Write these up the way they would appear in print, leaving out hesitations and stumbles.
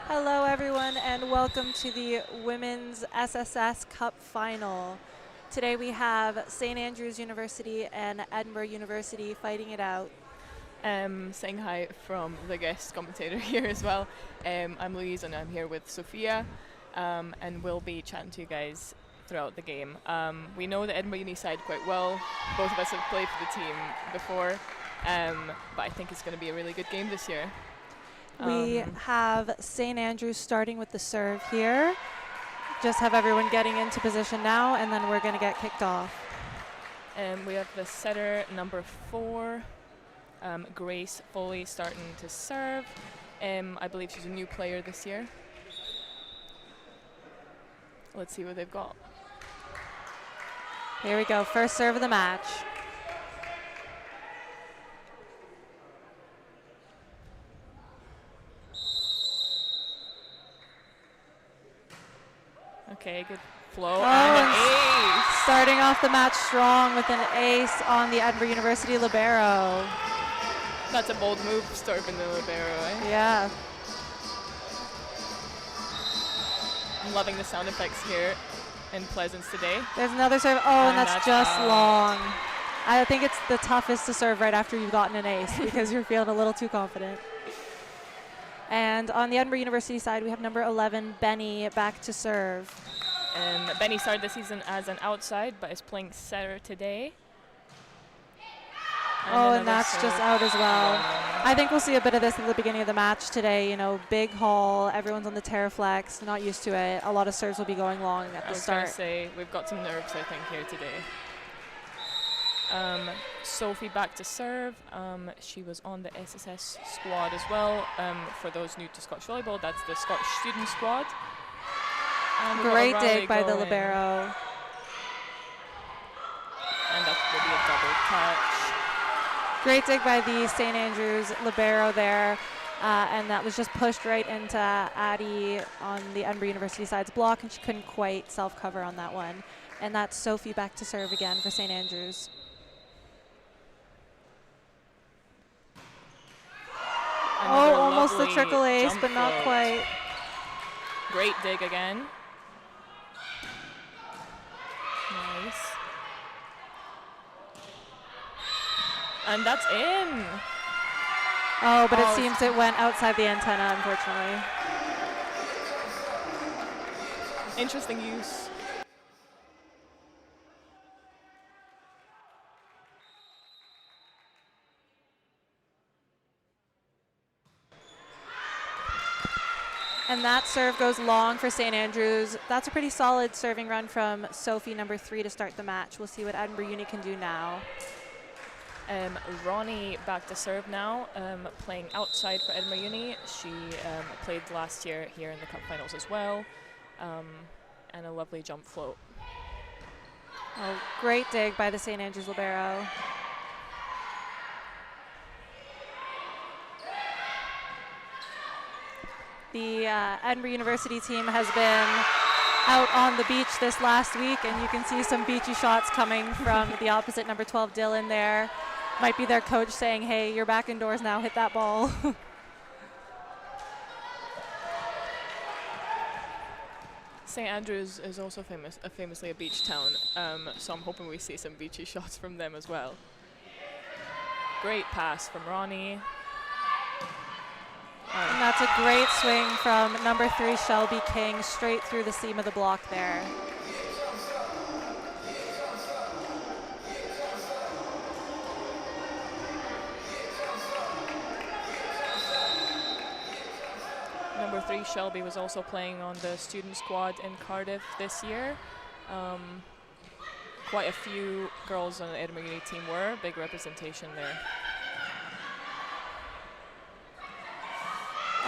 Hello, everyone, and welcome to the Women's SSS Cup Final. Today we have St. Andrews University and Edinburgh University fighting it out. Saying hi from the guest commentator here as well. I'm Louise and I'm here with Sophia, and we'll be chatting to you guys throughout the game. We know the Edinburgh Uni side quite well. Both of us have played for the team before, but I think it's going to be a really good game this year. We have St. Andrews starting with the serve here. Just have everyone getting into position now, and then we're going to get kicked off. We have the setter, number 4, Grace Foley, starting to serve. I believe she's a new player this year. Let's see what they've got. Here we go, first serve of the match. Okay, good flow. And an ace. Starting off the match strong with an ace on the Edinburgh University libero. That's a bold move, starting the libero, eh? Yeah. I'm loving the sound effects here in Pleasance today. There's another serve. Oh, and that's just out. long. I think it's the toughest to serve right after you've gotten an ace because you're feeling a little too confident. And on the Edinburgh University side, we have number 11, Benny, back to serve. Benny started the season as an outside, but is playing setter today. And that's serve. Just out as well. I think we'll see a bit of this at the beginning of the match today. You know, big haul, everyone's on the Terraflex, not used to it. A lot of serves will be going long at the start. I was going to say, we've got some nerves, I think, here today. Sophie back to serve. She was on the SSS squad as well. For those new to Scottish volleyball, that's the Scottish student squad. Great dig by the libero. And that will be a double touch. Great dig by the St. Andrews libero there. And that was just pushed right into Addie on the Edinburgh University side's block, and she couldn't quite self-cover on that one. And that's Sophie back to serve again for St. Andrews. Another almost the triple ace, but not float. quite. Great dig again. Nice. And that's in. Oh, but it seems it went outside the antenna, unfortunately. Interesting use. And that serve goes long for St. Andrews. That's a pretty solid serving run from Sophie, number 3, to start the match. We'll see what Edinburgh Uni can do now. Ronnie back to serve now, playing outside for Edinburgh Uni. She played last year here in the cup finals as well, and a lovely jump float. Oh, great dig by the St. Andrews libero. The Edinburgh University team has been out on the beach this last week, and you can see some beachy shots coming from the opposite number 12, Dylan there. Might be their coach saying, hey, you're back indoors now, hit that ball. St. Andrews is also famously a beach town, so I'm hoping we see some beachy shots from them as well. Great pass from Ronnie. And that's a great swing from number 3, Shelby King, straight through the seam of the block there. Number 3, Shelby, was also playing on the student squad in Cardiff this year. Quite a few girls on the Edinburgh Uni team were, big representation there.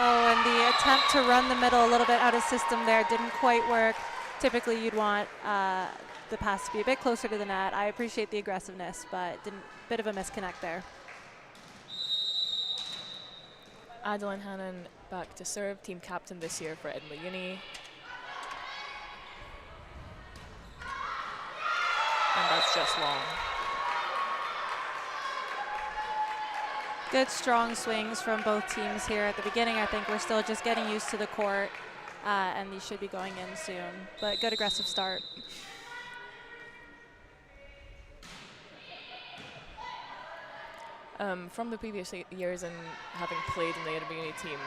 Oh, and the attempt to run the middle a little bit out of system there didn't quite work. Typically, you'd want the pass to be a bit closer to the net. I appreciate the aggressiveness, but bit of a misconnect there. Adeline Hannon back to serve, team captain this year for Edinburgh Uni. And that's just long. Good strong swings from both teams here at the beginning. I think we're still just getting used to the court, and these should be going in soon. But good aggressive start. From the previous years and having played in the Edinburgh Uni team,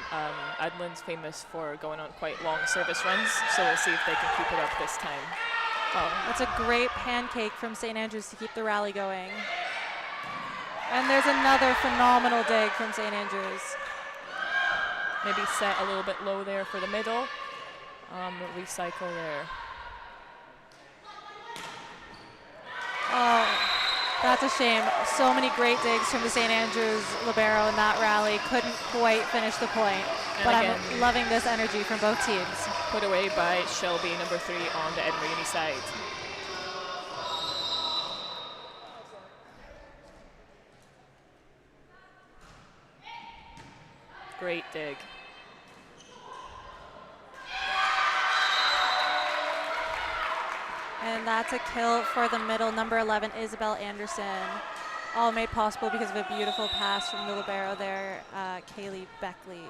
Adlin's famous for going on quite long service runs, so we'll see if they can keep it up this time. Oh, that's a great pancake from St. Andrews to keep the rally going. And there's another phenomenal dig from St. Andrews. Maybe set a little bit low there for the middle. Recycle there. Oh, that's a shame. So many great digs from the St. Andrews libero in that rally. Couldn't quite finish the point. And but again, I'm loving this energy from both teams. Put away by Shelby, number 3 on the Edinburgh Uni side. Great dig. And that's a kill for the middle, number 11, Isabel Anderson. All made possible because of a beautiful pass from the libero there, Kaylee Beckley.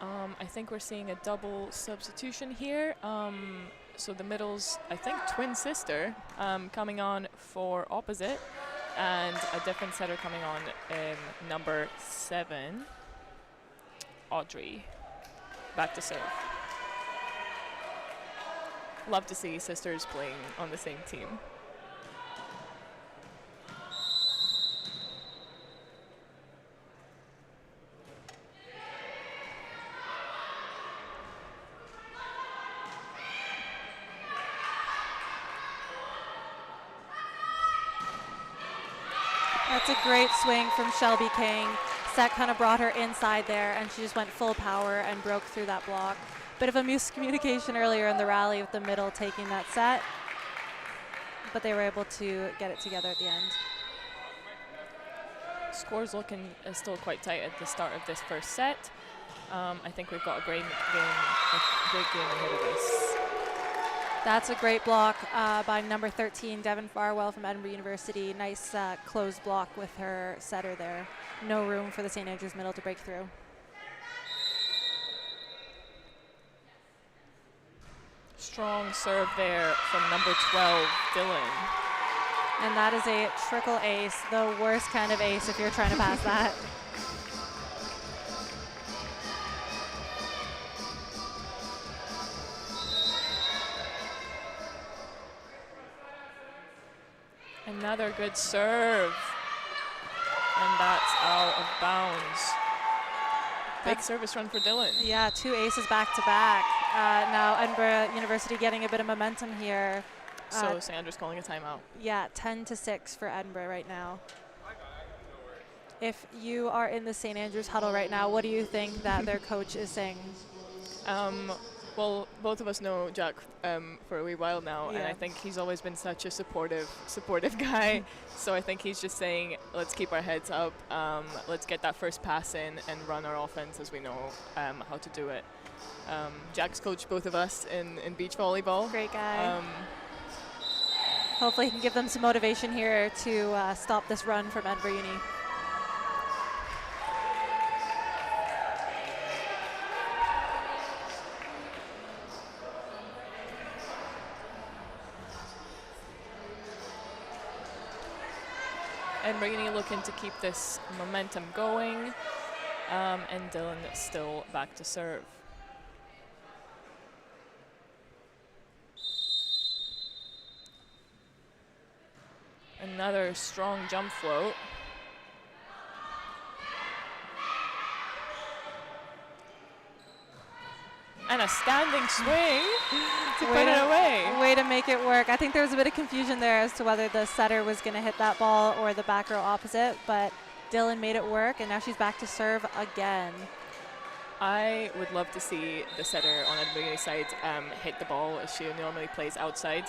I think we're seeing a double substitution here. So the middle's, I think, twin sister coming on for opposite, and a different setter coming on, number 7, Audrey, back to serve. Love to see sisters playing on the same team. That's a great swing from Shelby King. Set kind of brought her inside there, and she just went full power and broke through that block. Bit of a miscommunication earlier in the rally with the middle taking that set, but they were able to get it together at the end. Score's looking still quite tight at the start of this first set. I think we've got a great game ahead of us. That's a great block by number 13, Devin Farwell from Edinburgh University. Nice closed block with her setter there. No room for the St. Andrews middle to break through. Strong serve there from number 12, Dylan. And that is a trickle ace, the worst kind of ace if you're trying to pass that. Another good serve. And that's out of bounds. Big service run for Dylan. Yeah, 2 aces back to back. Now Edinburgh University getting a bit of momentum here. So St. Andrews calling a timeout. Yeah, 10-6 for Edinburgh right now. If you are in the St. Andrews huddle right now, what do you think that their coach is saying? Well, both of us know Jack for a wee while now, and I think he's always been such a supportive guy. So I think he's just saying, let's keep our heads up, let's get that first pass in and run our offense as we know how to do it. Jack's coached both of us in beach volleyball. Great guy. Hopefully he can give them some motivation here to stop this run from Edinburgh Uni. Edinburgh Uni looking to keep this momentum going, and Dylan still back to serve. Another strong jump float. And a standing swing to put it away. Way to make it work. I think there was a bit of confusion there as to whether the setter was going to hit that ball or the back row opposite, but Dylan made it work, and now she's back to serve again. I would love to see the setter on Edinburgh Uni side hit the ball as she normally plays outside.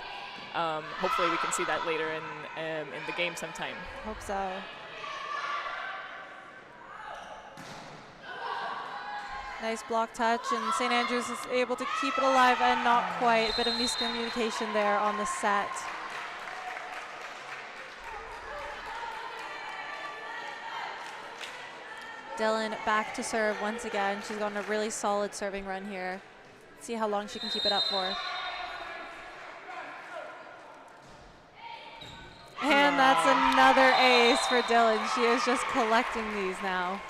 Hopefully we can see that later in the game sometime. Hope so. Nice block touch, and St. Andrews is able to keep it alive and not quite. A bit of miscommunication there on the set. Dylan back to serve once again. She's on a really solid serving run here. See how long she can keep it up for. And that's another ace for Dylan. She is just collecting these now.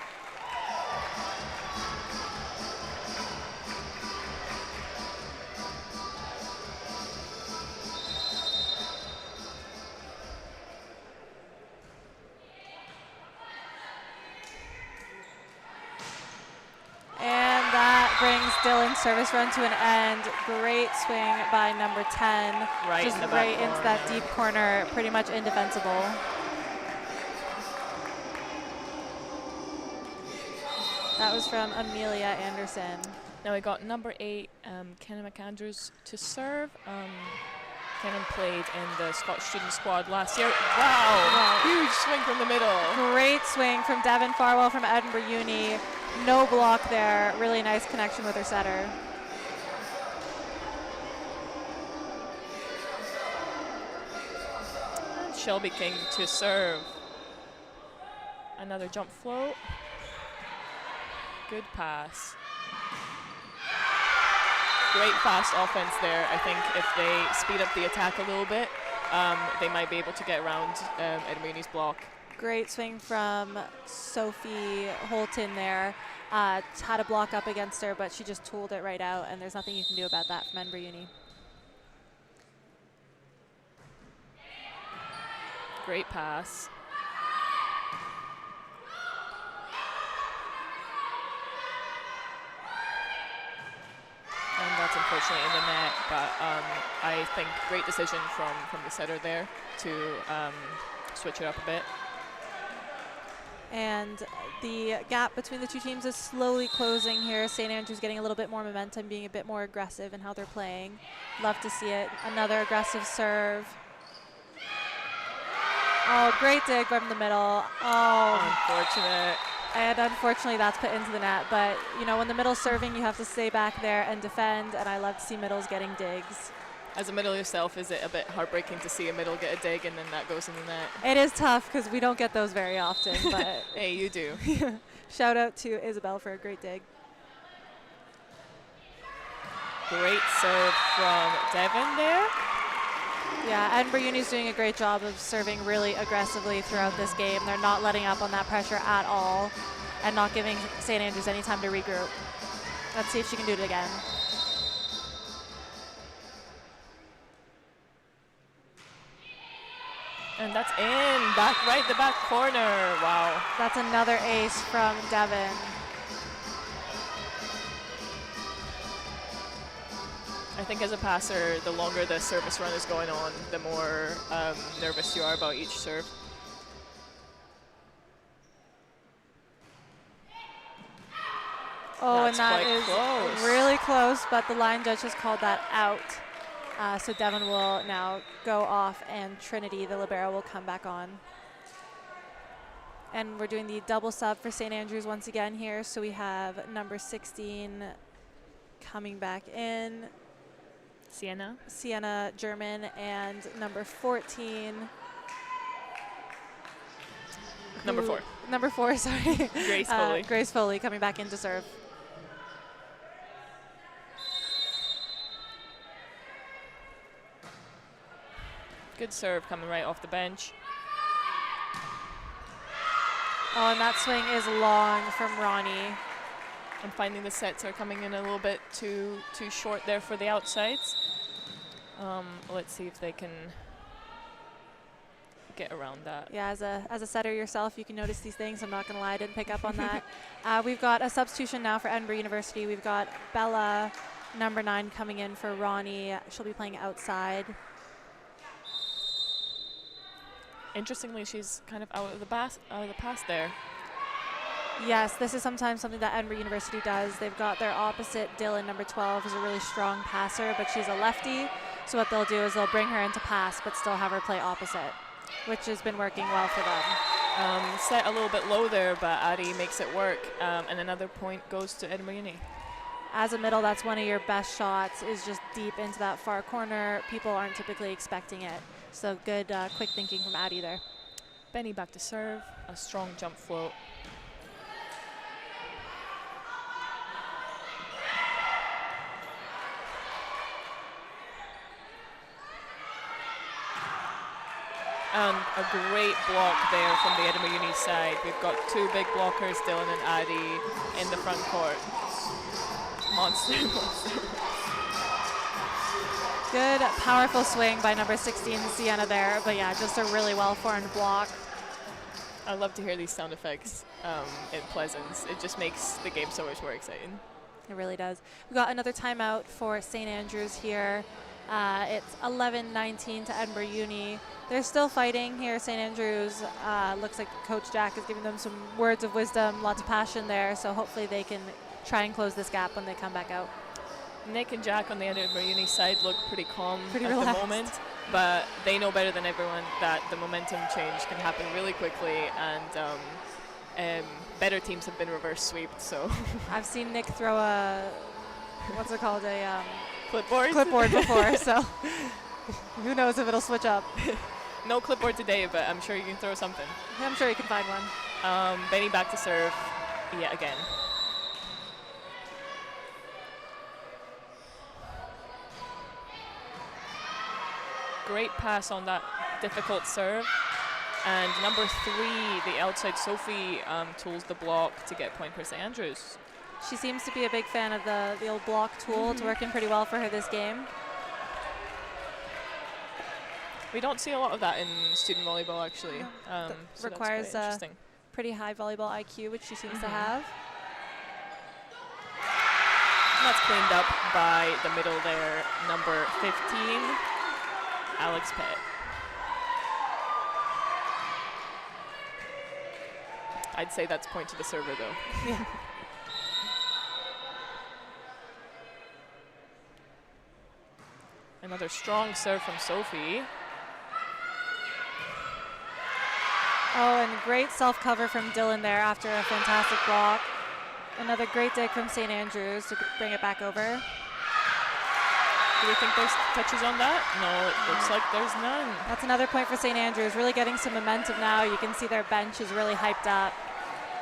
And that brings Dylan's service run to an end. Great swing by number 10. Right just in the back right into corner. that deep corner, pretty much indefensible. That was from Amelia Anderson. Now we got number 8, Kenna McAndrews to serve. Kenna played in the Scotch student squad last year. Wow, huge swing from the middle. Great swing from Devin Farwell from Edinburgh Uni. No block there. Really nice connection with her setter. And Shelby King to serve. Another jump float. Good pass. Great fast offense there. I think if they speed up the attack a little bit, they might be able to get around Edinburgh Uni's block. Great swing from Sophie Holton there. Had a block up against her, but she just tooled it right out, and there's nothing you can do about that from Edinburgh Uni. Great pass. And that's unfortunately in the net, but I think great decision from the setter there to switch it up a bit. And the gap between the two teams is slowly closing here. St. Andrews getting a little bit more momentum, being a bit more aggressive in how they're playing. Love to see it. Another aggressive serve. Oh, great dig from the middle. Oh, Unfortunate. and unfortunately that's put into the net. But, you know, when the middle's serving, you have to stay back there and defend, and I love to see middles getting digs. As a middle yourself, is it a bit heartbreaking to see a middle get a dig and then that goes in the net? It is tough because we don't get those very often, but Hey, you do. shout out to Isabel for a great dig. Great serve from Devin there. Yeah, Edinburgh Uni's doing a great job of serving really aggressively throughout this game. They're not letting up on that pressure at all and not giving St. Andrews any time to regroup. Let's see if she can do it again. And that's in, back right the back corner. Wow. That's another ace from Devin. I think as a passer, the longer the service run is going on, the more nervous you are about each serve. Oh, That's and that quite is close. really close, but the line judge has called that out. So Devin will now go off, and Trinity, the libero, will come back on. And we're doing the double sub for St. Andrews once again here. So we have number 16 coming back in, Sienna German, and number 14. Number 4. Number 4, sorry. Grace Foley. Grace Foley coming back in to serve. Good serve coming right off the bench. Oh, and that swing is long from Ronnie. I'm finding the sets are coming in a little bit too short there for the outsides. Let's see if they can get around that. Yeah, as a setter yourself, you can notice these things. I'm not going to lie, I didn't pick up on that. We've got a substitution now for Edinburgh University. We've got Bella, number 9, coming in for Ronnie. She'll be playing outside. Interestingly, she's kind of out of the pass there. Yes, this is sometimes something that Edinburgh University does. They've got their opposite, Dylan, number 12, who's a really strong passer, but she's a lefty. So what they'll do is they'll bring her into pass, but still have her play opposite, which has been working well for them. Set a little bit low there, but Adi makes it work. And another point goes to Edinburgh Uni. As a middle, that's one of your best shots, is just deep into that far corner. People aren't typically expecting it. So good, quick thinking from Addie there. Benny back to serve, a strong jump float. And a great block there from the Edinburgh Uni side. We've got two big blockers, Dylan and Addy, in the front court. Monster, monster. Good, powerful swing by number 16, Sienna there. But yeah, just a really well-formed block. I love to hear these sound effects in Pleasance. It just makes the game so much more exciting. It really does. We've got another timeout for St. Andrews here. It's 11-19 to Edinburgh Uni. They're still fighting here. St. Andrews looks like Coach Jack is giving them some words of wisdom, lots of passion there. So hopefully they can try and close this gap when they come back out. Nick and Jack on the Edinburgh Uni side look pretty calm Pretty at relaxed. the moment, but they know better than everyone that the momentum change can happen really quickly, and better teams have been reverse sweeped. So I've seen Nick throw a, what's it called, a clipboard before, so who knows if it'll switch up. No clipboard today, but I'm sure you can throw something. I'm sure you can find one. Benny back to serve yet again. Great pass on that difficult serve. And number 3, the outside Sophie, tools the block to get point for St. Andrews. She seems to be a big fan of the old block tool. It's working pretty well for her this game. We don't see a lot of that in student volleyball, actually. No. So requires that's quite interesting. Pretty high volleyball IQ, which she seems to have. And that's cleaned up by the middle there, number 15, Alex Pett. I'd say that's point to the server, though. Yeah. Another strong serve from Sophie. Oh, and great self-cover from Dylan there after a fantastic block. Another great dig from St. Andrews to bring it back over. Do we think there's touches on that? No, it looks like there's none. That's another point for St. Andrews, really getting some momentum now. You can see their bench is really hyped up.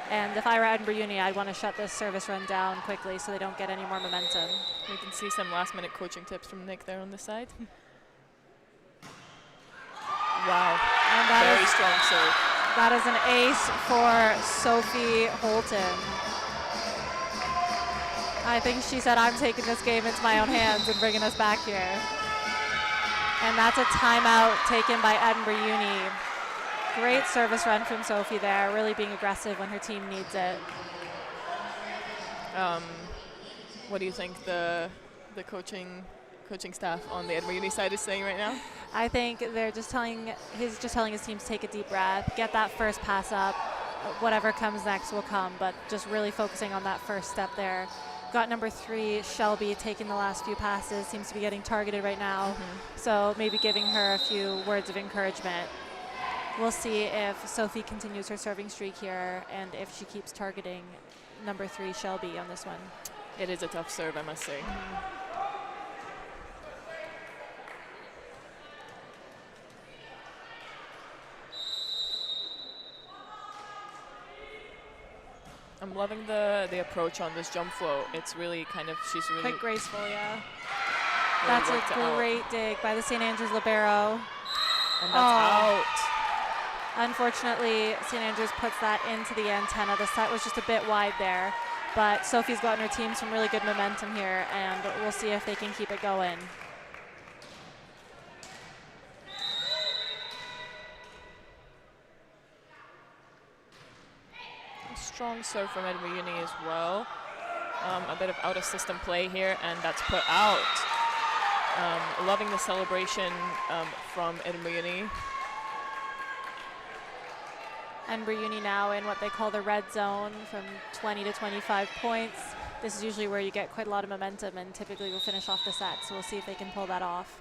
And if I were Edinburgh Uni, I'd want to shut this service run down quickly so they don't get any more momentum. We can see some last-minute coaching tips from Nick there on the side. Wow, And that very is, strong serve. that is an ace for Sophie Holton. I think she said, I'm taking this game into my own hands and bringing us back here. And that's a timeout taken by Edinburgh Uni. Great service run from Sophie there, really being aggressive when her team needs it. What do you think the coaching staff on the Edinburgh Uni side is saying right now? I think they're just telling his team to take a deep breath, get that first pass up. Whatever comes next will come, but just really focusing on that first step there. Got number 3, Shelby, taking the last few passes, seems to be getting targeted right now. So maybe giving her a few words of encouragement. We'll see if Sophie continues her serving streak here and if she keeps targeting number 3, Shelby, on this one. It is a tough serve, I must say. I'm loving the approach on this jump flow. It's really she's really Quite graceful, yeah. really That's worked it a out. great dig by the St. Andrews libero. And that's out. Unfortunately, St. Andrews puts that into the antenna. The set was just a bit wide there, but Sophie's gotten her team some really good momentum here, and we'll see if they can keep it going. Strong serve from Edinburgh Uni as well. A bit of out-of-system play here, and that's put out. Loving the celebration from Edinburgh Uni. Edinburgh Uni now in what they call the red zone from 20 to 25 points. This is usually where you get quite a lot of momentum and typically will finish off the set, so we'll see if they can pull that off.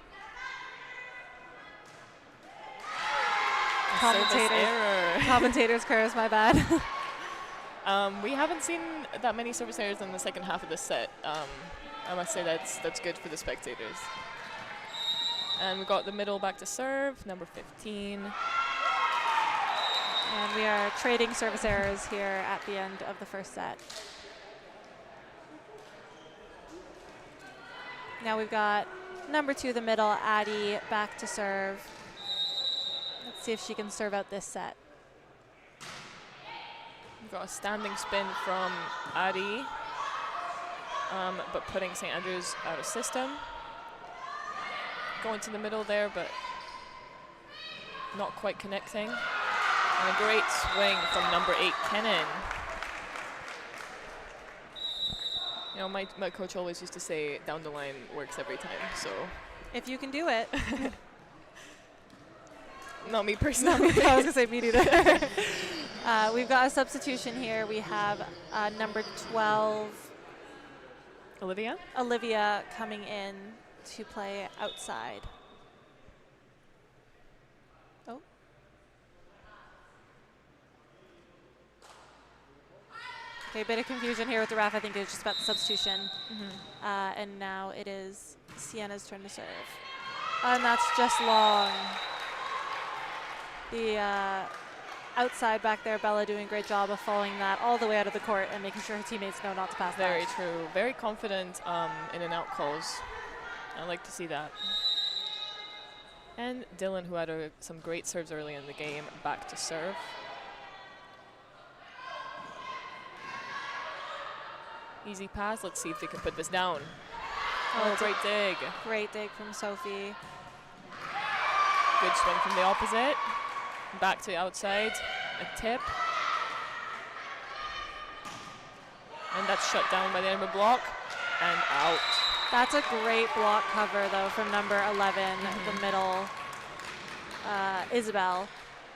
Commentators curse, my bad. We haven't seen that many service errors in the second half of the set. I must say that's good for the spectators. And we got the middle back to serve, number 15. And we are trading service errors here at the end of the first set. Now we've got number 2, the middle, Addy, back to serve. Let's Let's see if she can serve out this set. We've got a standing spin from Adi, but putting St. Andrews out of system. Going to the middle there, but not quite connecting. And a great swing from number 8, Kennen. You know, my coach always used to say, down the line works every time, so. If you can do it. Not me personally. I was going to say me neither. We've got a substitution here. We have number 12, Olivia coming in to play outside. Oh. Okay, a bit of confusion here with the ref. I think it's just about the substitution. And now it is Sienna's turn to serve. And that's just long. The outside back there, Bella doing a great job of following that all the way out of the court and making sure her teammates know not to pass that. Very true. Very confident in and out calls. I like to see that. And Dylan, who had some great serves early in the game, back to serve. Easy pass. Let's see if they can put this down. Oh, great dig. Great dig from Sophie. Good swing from the opposite. Back to the outside. A tip. And that's shut down by the Edinburgh block. And out. That's a great block cover, though, from number 11, the middle, Isabel.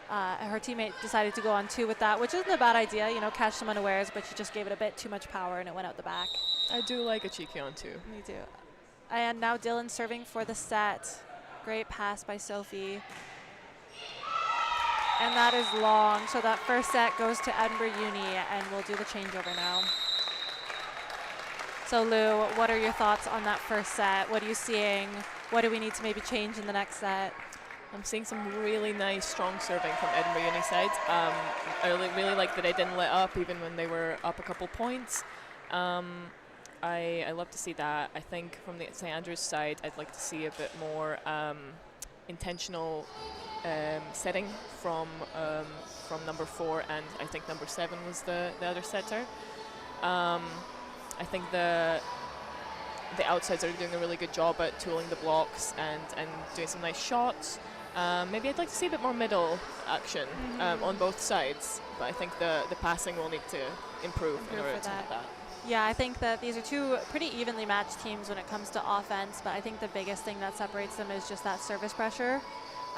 Her teammate decided to go on 2 with that, which isn't a bad idea, you know, catch them unawares, but she just gave it a bit too much power and it went out the back. I do like a cheeky on 2. Me too. And now Dylan serving for the set. Great pass by Sophie. And that is long. So that first set goes to Edinburgh Uni, and we'll do the changeover now. So Lou, what are your thoughts on that first set? What are you seeing? What do we need to maybe change in the next set? I'm seeing some really nice, strong serving from Edinburgh Uni side. I really like that they didn't let up even when they were up a couple points. I love to see that. I think from the St. Andrews side, I'd like to see a bit more intentional setting from number 4, and I think number 7 was the other setter. I think the outsides are doing a really good job at tooling the blocks and doing some nice shots. Maybe I'd like to see a bit more middle action on both sides, but I think the passing will need to improve in order to hit that. Yeah, I think that these are 2 pretty evenly matched teams when it comes to offense, but I think the biggest thing that separates them is just that service pressure.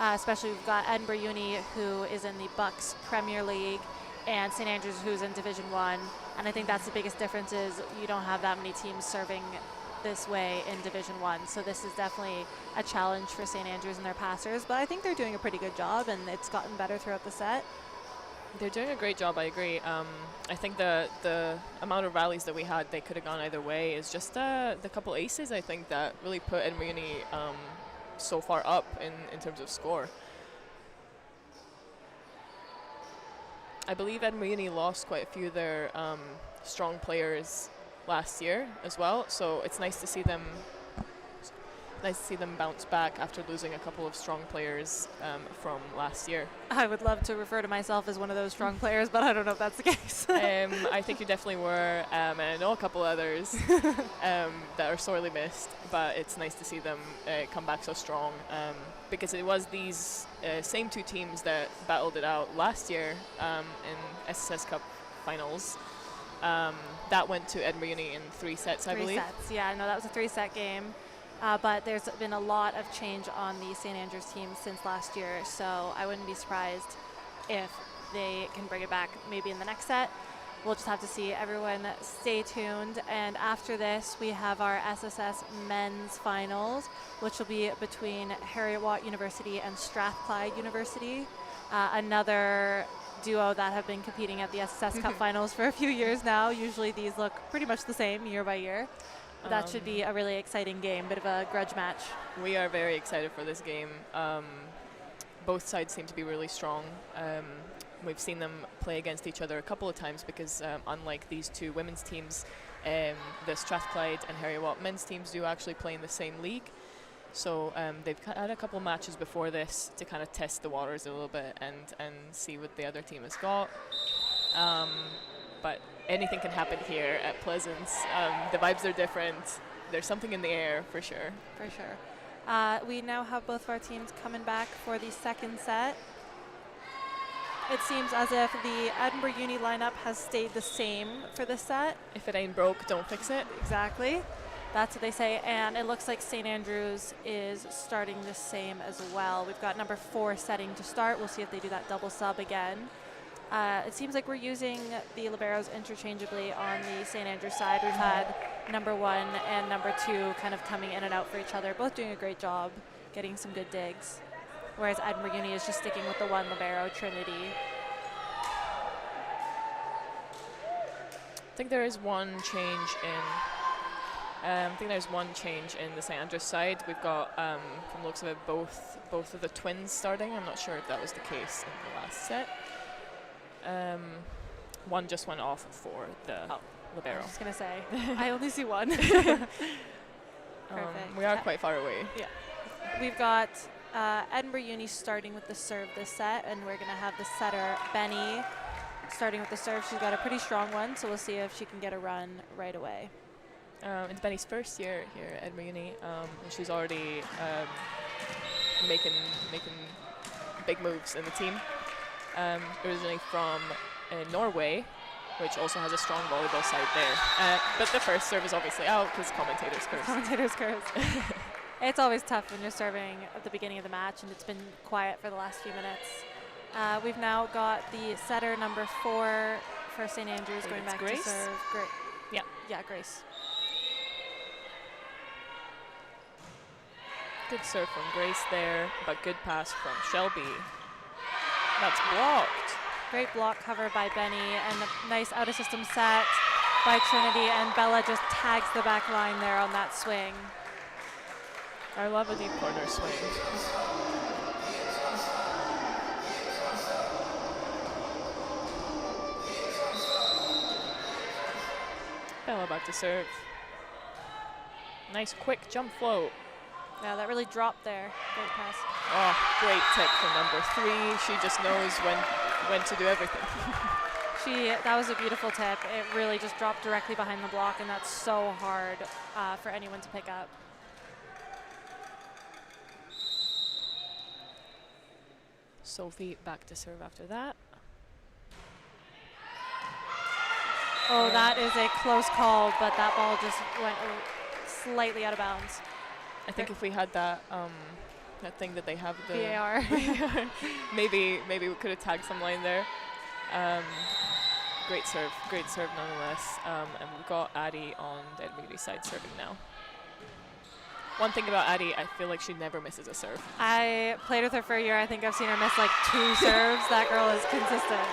Especially we've got Edinburgh Uni, who is in the Bucks Premier League, and St. Andrews, who's in Division 1. And I think that's the biggest difference is you don't have that many teams serving this way in Division 1. So this is definitely a challenge for St. Andrews and their passers, but I think they're doing a pretty good job, and it's gotten better throughout the set. They're doing a great job, I agree. I think the amount of rallies that we had, they could have gone either way, is just the couple aces, I think, that really put Edinburgh Uni so far up in terms of score. I believe Edinburgh Uni lost quite a few of their strong players last year as well, so it's nice to see them bounce back after losing a couple of strong players from last year. I would love to refer to myself as one of those strong players, but I don't know if that's the case. I think you definitely were, and I know a couple others that are sorely missed, but it's nice to see them come back so strong, because it was these same 2 teams that battled it out last year in SSS Cup finals. That went to Edinburgh Uni in 3 sets, I believe. 3 sets, yeah, no, that was a 3-set game. But there's been a lot of change on the St. Andrews team since last year, so I wouldn't be surprised if they can bring it back maybe in the next set. We'll just have to see. Everyone stay tuned. And after this, we have our SSS men's finals, which will be between Heriot-Watt University and Strathclyde University, another duo that have been competing at the SSS Cup finals for a few years now. Usually these look pretty much the same year by year. That should be a really exciting game, bit of a grudge match. We are very excited for this game. Both sides seem to be really strong. We've seen them play against each other a couple of times because unlike these 2 women's teams, the Strathclyde and Heriot-Watt men's teams do actually play in the same league. So they've had a couple matches before this to kind of test the waters a little bit and see what the other team has got. But anything can happen here at Pleasance. The vibes are different. There's something in the air for sure. For sure. We now have both of our teams coming back for the second set. It seems as if the Edinburgh Uni lineup has stayed the same for this set. If it ain't broke, don't fix it. Exactly. That's what they say. And it looks like St. Andrews is starting the same as well. We've got number 4 setting to start. We'll see if they do that double sub again. It seems like we're using the liberos interchangeably on the St. Andrews side. We've had number 1 and number 2 kind of coming in and out for each other, both doing a great job, getting some good digs. Whereas Edinburgh Uni is just sticking with the 1 libero, Trinity. I think there is one change in the St. Andrews side. We've got, from the looks of it, both of the twins starting. I'm not sure if that was the case in the last set. One just went off for the libero. I was just going to say, I only see one. Perfect. We are quite far away. Yeah. We've got Edinburgh Uni starting with the serve this set, and we're going to have the setter, Benny, starting with the serve. She's got a pretty strong one, so we'll see if she can get a run right away. It's Benny's first year here at Edinburgh Uni, and she's already making big moves in the team. Originally from Norway, which also has a strong volleyball side there. But the first serve is obviously out because commentators curse. Commentators curse. It's always tough when you're serving at the beginning of the match and it's been quiet for the last few minutes. We've now got the setter number 4 for St. Andrews going back Grace? to serve. Yeah. Yeah, Grace. Good serve from Grace there, but good pass from Shelby. That's blocked. Great block cover by Benny and a nice out-of-system set by Trinity, and Bella just tags the back line there on that swing. I love a deep corner swing. Bella back to serve. Nice quick jump float. Yeah, that really dropped there. Great pass. Oh, great tip from number 3. She just knows when to do everything. That was a beautiful tip. It really just dropped directly behind the block, and that's so hard for anyone to pick up. Sophie back to serve after that. Oh, that is a close call, but that ball just went slightly out of bounds. I think if we had that thing that they have, the VAR. maybe we could have tagged some line there. Great serve nonetheless. And we've got Addie on the Edinburgh side serving now. One thing about Addie, I feel like she never misses a serve. I played with her for a year. I think I've seen her miss like 2 serves. That girl is consistent.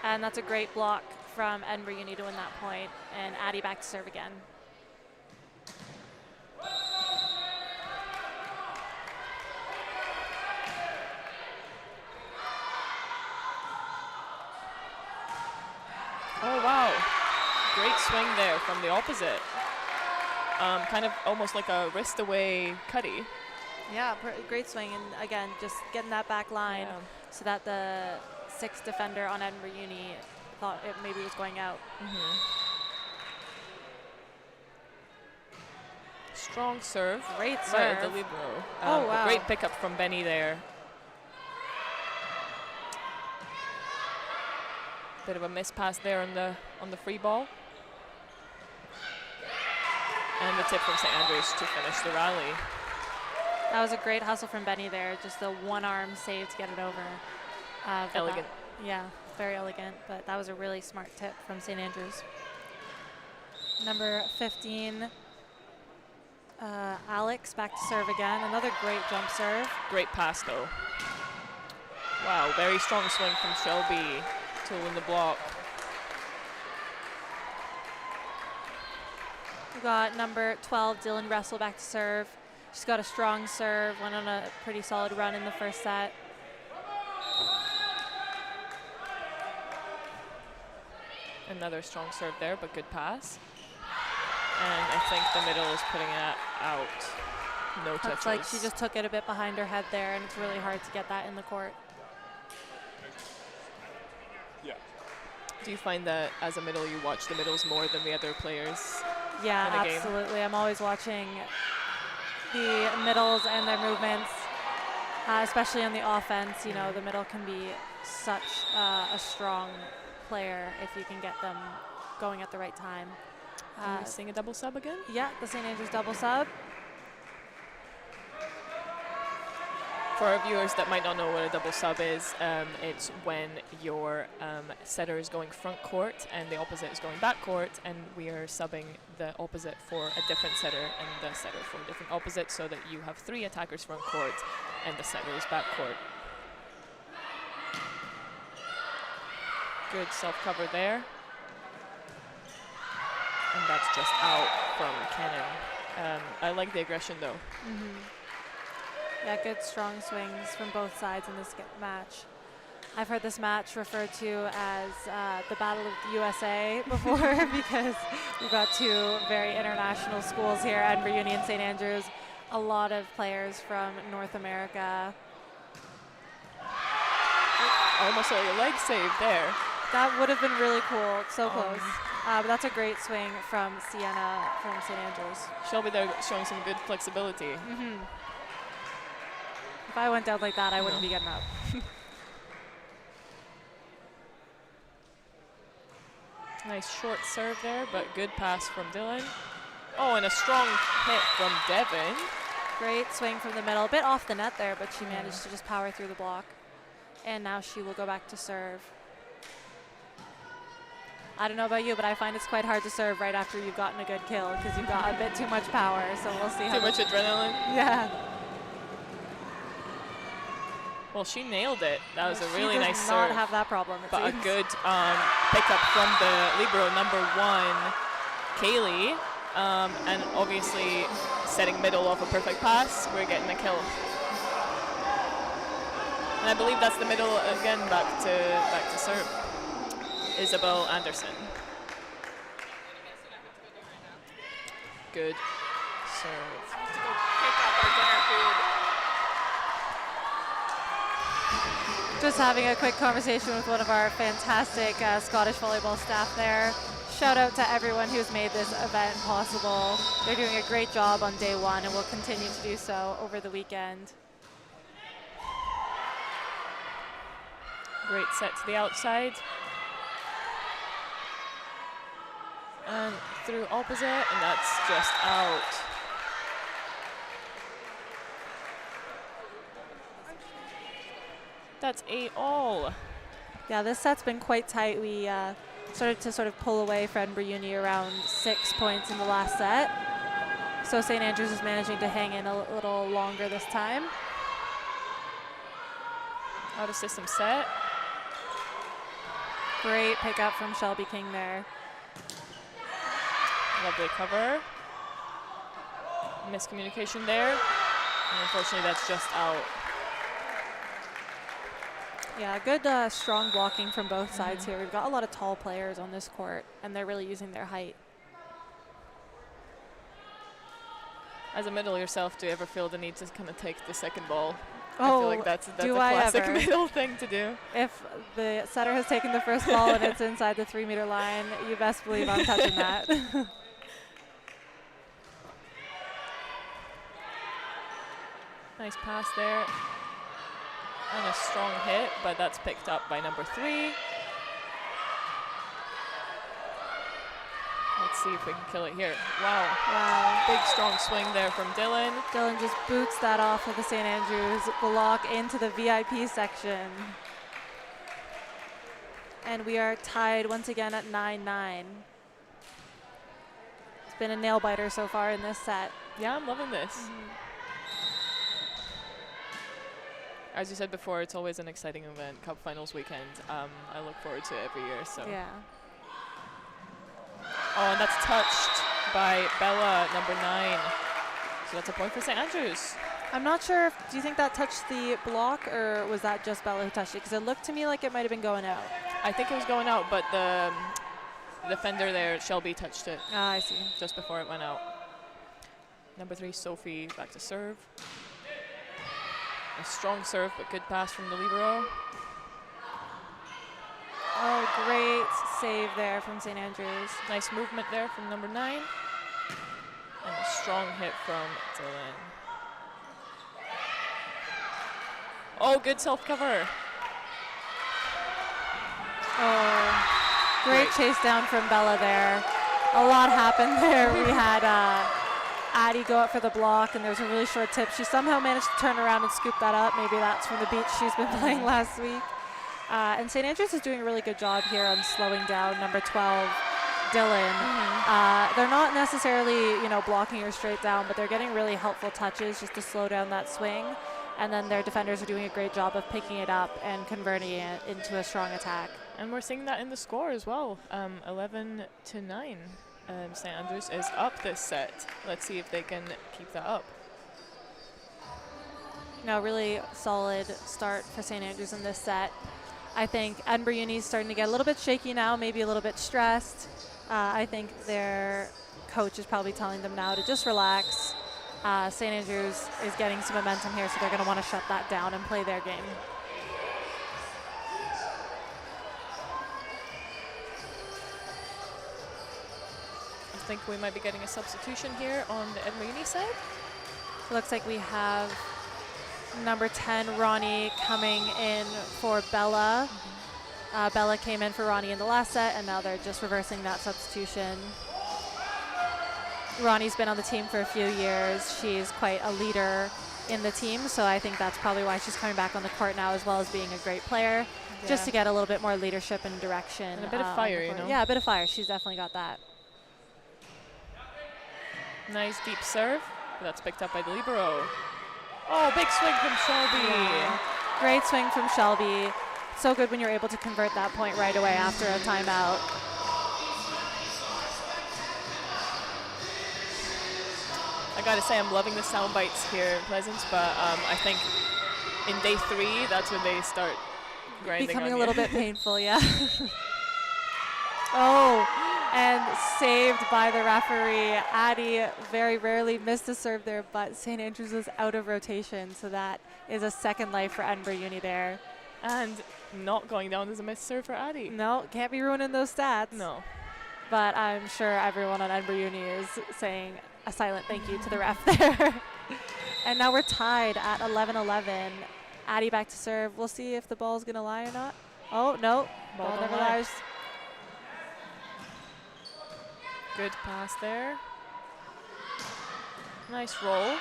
And that's a great block from Edinburgh Uni to win that point. And Addie back to serve again. Oh, wow. Great swing there from the opposite. Kind of almost like a wrist away cutty. Yeah, great swing. And again, just getting that back line so that the 6th defender on Edinburgh Uni thought it maybe was going out. Strong serve. Great serve. Right at the libero. Oh, wow. Great pickup from Benny there. Bit of a miss pass there on the free ball. And the tip from St. Andrews to finish the rally. That was a great hustle from Benny there. Just the one arm save to get it over. Elegant. Yeah, very elegant. But that was a really smart tip from St. Andrews. Number 15, Alex back to serve again. Another great jump serve. Great pass though. Wow, very strong swing from Shelby to win the block. We've got number 12, Dylan Russell back to serve. She's got a strong serve, went on a pretty solid run in the first set. Another strong serve there, but good pass. And I think the middle is putting it out. No touches. Looks like she just took it a bit behind her head there, and it's really hard to get that in the court. Yeah. Do you find that as a middle you watch the middles more than the other players? Yeah, in a game? absolutely. I'm always watching the middles and their movements, especially on the offense. You know, the middle can be such a strong player if you can get them going at the right time. Are we seeing a double sub again? Yeah, the St. Andrews double sub. For our viewers that might not know what a double sub is, it's when your setter is going front court and the opposite is going back court, and we are subbing the opposite for a different setter and the setter for a different opposite, so that you have 3 attackers front court and the setter is back court. Good self-cover there. And that's just out from Cannon. I like the aggression though. Yeah, good strong swings from both sides in this match. I've heard this match referred to as the Battle of the USA before because we've got 2 very international schools here, Edinburgh Uni and St. Andrews. A lot of players from North America. I almost saw your leg save there. That would have been really cool, so close. But that's a great swing from Sienna from St. Andrews. Shelby there showing some good flexibility. If I went down like that, I wouldn't be getting up. Nice short serve there, but good pass from Dylan. Oh, and a strong hit from Devin. Great swing from the middle. A bit off the net there, but she managed to just power through the block. And now she will go back to serve. I don't know about you, but I find it's quite hard to serve right after you've gotten a good kill because you've got a bit too much power. So we'll see. Too much adrenaline? Yeah. Well, she nailed it. That was a really nice serve. She does not have that problem, it but seems. a good pickup from the libero number 1, Kaylee. And obviously setting middle off a perfect pass. We're getting a kill. And I believe that's the middle again, back to serve. Isabel Anderson. Good serve. I have to go pick up our dinner food. Just having a quick conversation with one of our fantastic Scottish volleyball staff there. Shout out to everyone who's made this event possible. They're doing a great job on day 1 and will continue to do so over the weekend. Great set to the outside. And through opposite, and that's just out. That's 8-all. Yeah, this set's been quite tight. We started to pull away for Edinburgh Uni around 6 points in the last set. So St. Andrews is managing to hang in a little longer this time. Out of system set. Great pickup from Shelby King there. Lovely cover. Miscommunication there. And unfortunately, that's just out. Yeah, good strong blocking from both sides here. We've got a lot of tall players on this court, and they're really using their height. As a middle yourself, do you ever feel the need to kind of take the second ball? Oh, I feel like that's a classic ever? middle thing to do. If the setter has taken the first ball and it's inside the 3-meter line, you best believe I'm touching that. Nice pass there. And a strong hit, but that's picked up by number 3. Let's see if we can kill it here. Wow. Wow. Big strong swing there from Dylan. Dylan just boots that off of the St. Andrews block into the VIP section. And we are tied once again at 9-9. It's been a nail biter so far in this set. Yeah, I'm loving this. As you said before, it's always an exciting event. Cup Finals weekend. I look forward to it every year. So. Yeah. Oh, and that's touched by Bella, number 9. So that's a point for St. Andrews. I'm not sure. Do you think that touched the block, or was that just Bella who touched it? Because it looked to me like it might have been going out. I think it was going out, but the the defender there, Shelby, touched it Ah, I see. just before it went out. Number 3, Sophie, back to serve. A strong serve, but good pass from the libero. Oh, great save there from St. Andrews. Nice movement there from number 9. And a strong hit from Dylan. Oh, good self-cover. Oh, great chase down from Bella there. A lot happened there. We had Addie go up for the block, and there was a really short tip. She somehow managed to turn around and scoop that up. Maybe that's from the beach she's been playing last week. And St. Andrews is doing a really good job here on slowing down number 12, Dylan. They're not necessarily, blocking her straight down, but they're getting really helpful touches just to slow down that swing. And then their defenders are doing a great job of picking it up and converting it into a strong attack. And we're seeing that in the score as well. 11-9. St. Andrews is up this set. Let's see if they can keep that up. No, really solid start for St. Andrews in this set. I think Edinburgh Uni is starting to get a little bit shaky now, maybe a little bit stressed. I think their coach is probably telling them now to just relax. St. Andrews is getting some momentum here, so they're going to want to shut that down and play their game. I think we might be getting a substitution here on the Edinburgh Uni side. Looks like we have number 10, Ronnie, coming in for Bella. Bella came in for Ronnie in the last set, and now they're just reversing that substitution. Ronnie's been on the team for a few years. She's quite a leader in the team, so I think that's probably why she's coming back on the court now, as well as being a great player, just to get a little bit more leadership and direction. And a bit of fire, Yeah, a bit of fire. She's definitely got that. Nice deep serve. That's picked up by the libero. Oh, big swing from Shelby. Yeah. Great swing from Shelby. So good when you're able to convert that point right away after a timeout. I gotta say, I'm loving the sound bites here in Pleasance, but I think in day 3, that's when they start grinding Becoming on a little you. bit painful, yeah. Oh, and saved by the referee. Addie very rarely missed a serve there, but St. Andrews was out of rotation, so that is a second life for Edinburgh Uni there. And not going down as a missed serve for Addie. No, can't be ruining those stats. No. But I'm sure everyone on Edinburgh Uni is saying a silent thank you to the ref there. And now we're tied at 11-11. Addie back to serve. We'll see if the ball's going to lie or not. Oh, no. Ball never lies. Good pass there. Nice roll.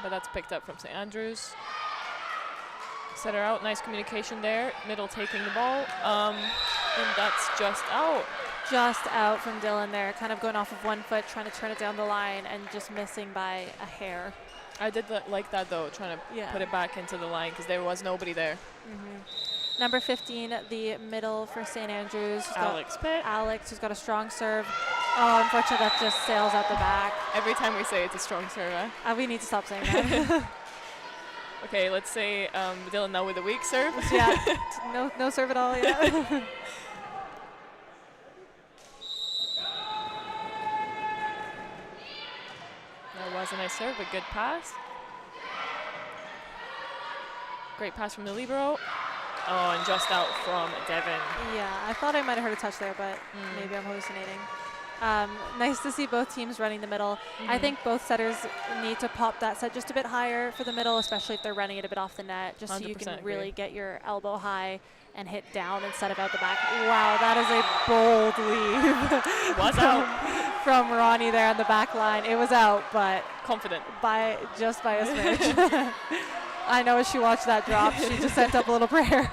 But that's picked up from St. Andrews. Set her out. Nice communication there. Middle taking the ball. And that's just out. Just out from Dylan there. Kind of going off of one foot, trying to turn it down the line and just missing by a hair. I did like that, though, trying to put it back into the line because there was nobody there. Number 15, the middle for St. Andrews. Alex Pitt. Alex, who's got a strong serve. Oh, unfortunately, that just sails out the back. Every time we say it's a strong serve, We need to stop saying that. Okay, let's say Dylan now with a weak serve. Yeah, no serve at all, yeah. That was a nice serve, a good pass. Great pass from the libero. Oh, and just out from Devin. Yeah, I thought I might have heard a touch there, but maybe I'm hallucinating. Nice to see both teams running the middle. I think both setters need to pop that set just a bit higher for the middle, especially if they're running it a bit off the net, just so you can really get your elbow high and hit down instead of out the back. Wow, that is a bold leave. Was out. From Ronnie there on the back line. It was out, but confident. Just by a smidge. I know as she watched that drop, she just sent up a little prayer.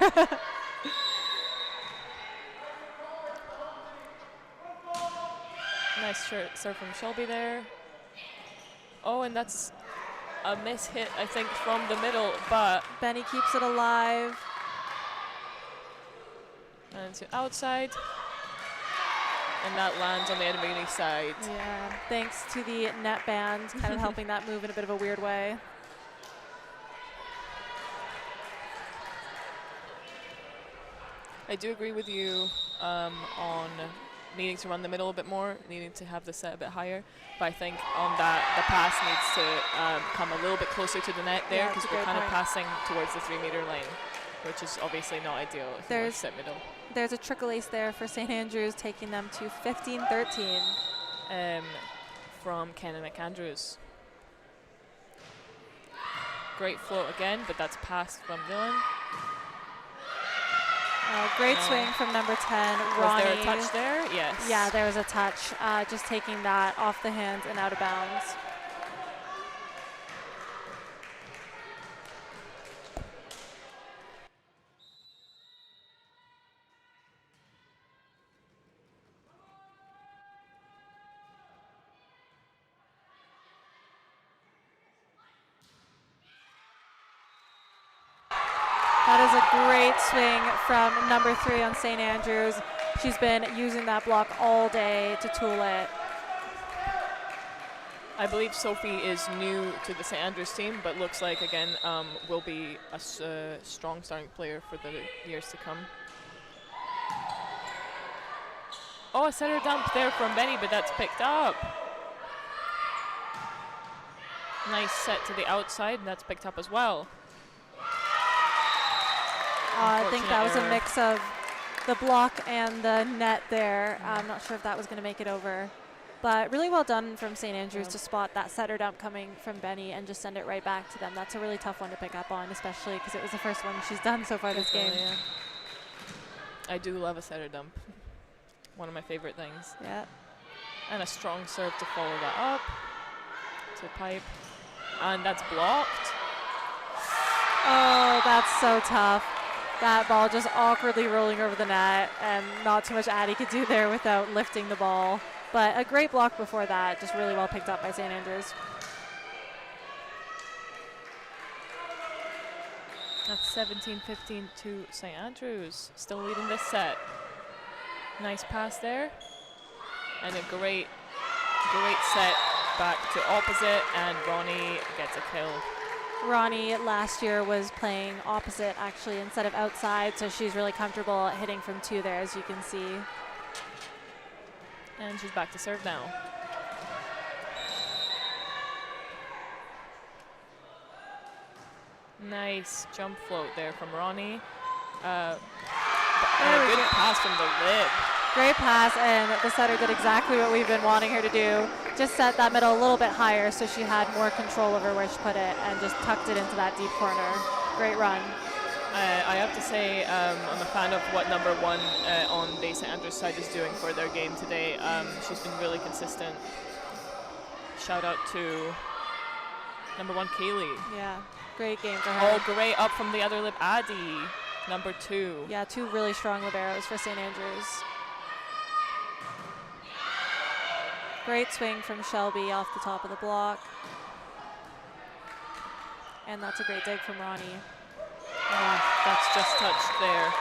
Nice serve from Shelby there. Oh, and that's a miss hit, I think, from the middle, but Benny keeps it alive. And to outside. And that lands on the Edinburgh side. Yeah, thanks to the net band, kind of helping that move in a bit of a weird way. I do agree with you on needing to run the middle a bit more, needing to have the set a bit higher. But I think on that, the pass needs to come a little bit closer to the net there, Yeah, because that's a we're great kind of point. passing towards the 3-meter lane, which is obviously not ideal if you want to set middle. There's a trickle ace there for St. Andrews, taking them to 15-13. From Ken and McAndrews. Great float again, but that's passed from Dylan. Great swing from number 10, Ronnie. Was there a touch there? Yes. Yeah, there was a touch. Just taking that off the hands and out of bounds. That is a great swing from number 3 on St. Andrews. She's been using that block all day to tool it. I believe Sophie is new to the St. Andrews team, but looks like, again, will be a strong starting player for the years to come. Oh, a setter dump there from Benny, but that's picked up. Nice set to the outside, and that's picked up as well. I think that was a error. mix of the block and the net there. I'm not sure if that was going to make it over. But really well done from St. Andrews to spot that setter dump coming from Benny and just send it right back to them. That's a really tough one to pick up on, especially because it was the first one she's done so far this game. Yeah. I do love a setter dump. One of my favorite things. Yeah. And a strong serve to follow that up. To pipe. And that's blocked. Oh, that's so tough. That ball just awkwardly rolling over the net, and not too much Addie could do there without lifting the ball. But a great block before that, just really well picked up by St. Andrews. That's 17-15 to St. Andrews. Still leading this set. Nice pass there. And a great set back to opposite, and Ronnie gets a kill. Ronnie last year was playing opposite actually instead of outside, so she's really comfortable hitting from 2 there, as you can see. And she's back to serve now. Nice jump float there from Ronnie. And a good pass from the lid. Great pass, and the setter did exactly what we've been wanting her to do. Just set that middle a little bit higher so she had more control over where she put it and just tucked it into that deep corner. Great run. I have to say I'm a fan of what number 1 on the St. Andrews side is doing for their game today. She's been really consistent. Shout out to number 1, Kaylee. Yeah, great game for her. Oh, great up from the other lip, Addie, number 2. Yeah, 2 really strong liberos for St. Andrews. Great swing from Shelby off the top of the block. And that's a great dig from Ronnie. Oh, that's just touched there.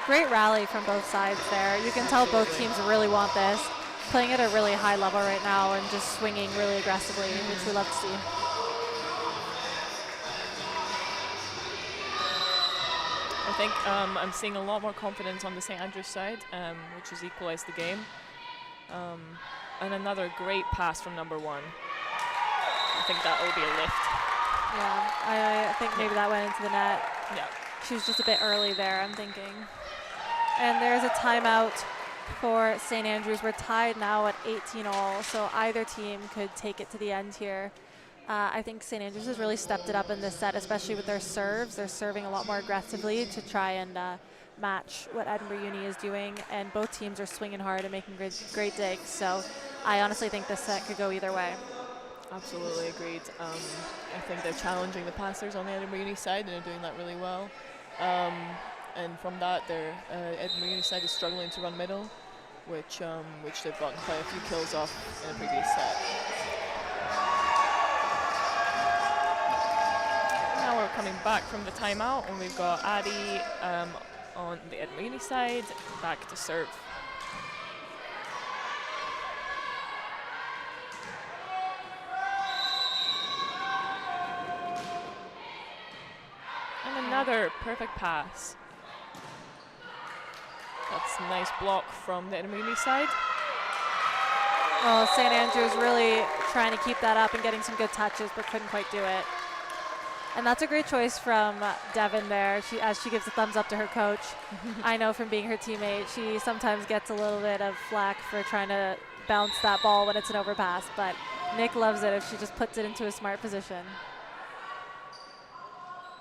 Great rally from both sides there. You can tell both teams really want this. Playing at a really high level right now and just swinging really aggressively, which we love to see. I think I'm seeing a lot more confidence on the St. Andrews side, which has equalized the game. And another great pass from number 1. I think that will be a lift. Yeah, I think maybe that went into the net. Yeah. She was just a bit early there, I'm thinking. And there's a timeout for St. Andrews. We're tied now at 18 all, so either team could take it to the end here. I think St. Andrews has really stepped it up in this set, especially with their serves. They're serving a lot more aggressively to try and match what Edinburgh Uni is doing, and both teams are swinging hard and making great digs. So I honestly think this set could go either way. Absolutely agreed. I think they're challenging the passers on the Edinburgh Uni side, and they're doing that really well. And from that, their Edinburgh Uni side is struggling to run middle, which they've gotten quite a few kills off in a previous set. Now we're coming back from the timeout, and we've got Addie on the Edinburgh Uni side, back to serve. And another perfect pass. It's a nice block from the Edinburgh side. Well, St. Andrews really trying to keep that up and getting some good touches, but couldn't quite do it. And that's a great choice from Devin there, as she gives a thumbs up to her coach. I know from being her teammate, she sometimes gets a little bit of flack for trying to bounce that ball when it's an overpass, but Nick loves it if she just puts it into a smart position.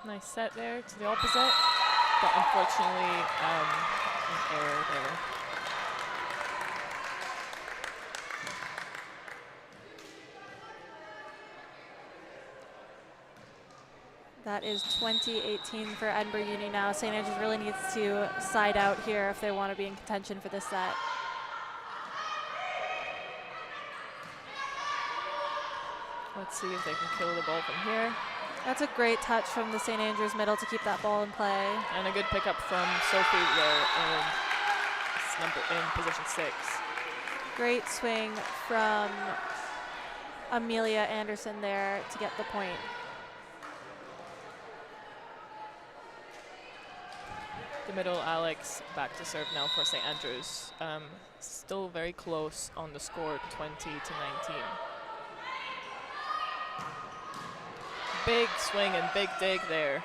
Nice set there to the opposite, but unfortunately an error there. That is 20-18 for Edinburgh Uni now. St. Andrews really needs to side out here if they want to be in contention for this set. Let's see if they can kill the ball from here. That's a great touch from the St. Andrews middle to keep that ball in play. And a good pickup from Sophie there in position 6. Great swing from Amelia Anderson there to get the point. The middle, Alex, back to serve now for St. Andrews. Still very close on the score, 20-19. Big swing and big dig there.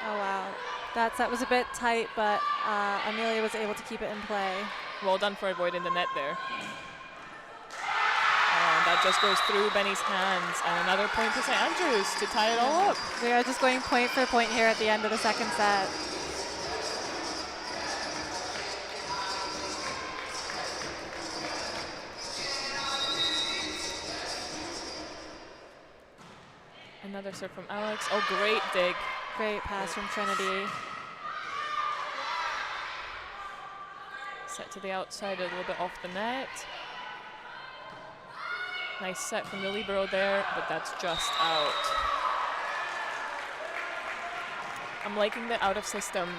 Oh, wow. That set was a bit tight, but Amelia was able to keep it in play. Well done for avoiding the net there. And that just goes through Benny's hands. And another point to St. Andrews to tie it all up. We are just going point for point here at the end of the second set. Another serve from Alex. Oh, great dig. Great pass from Trinity. Set to the outside, a little bit off the net. Nice set from the libero there, but that's just out. I'm liking the out of system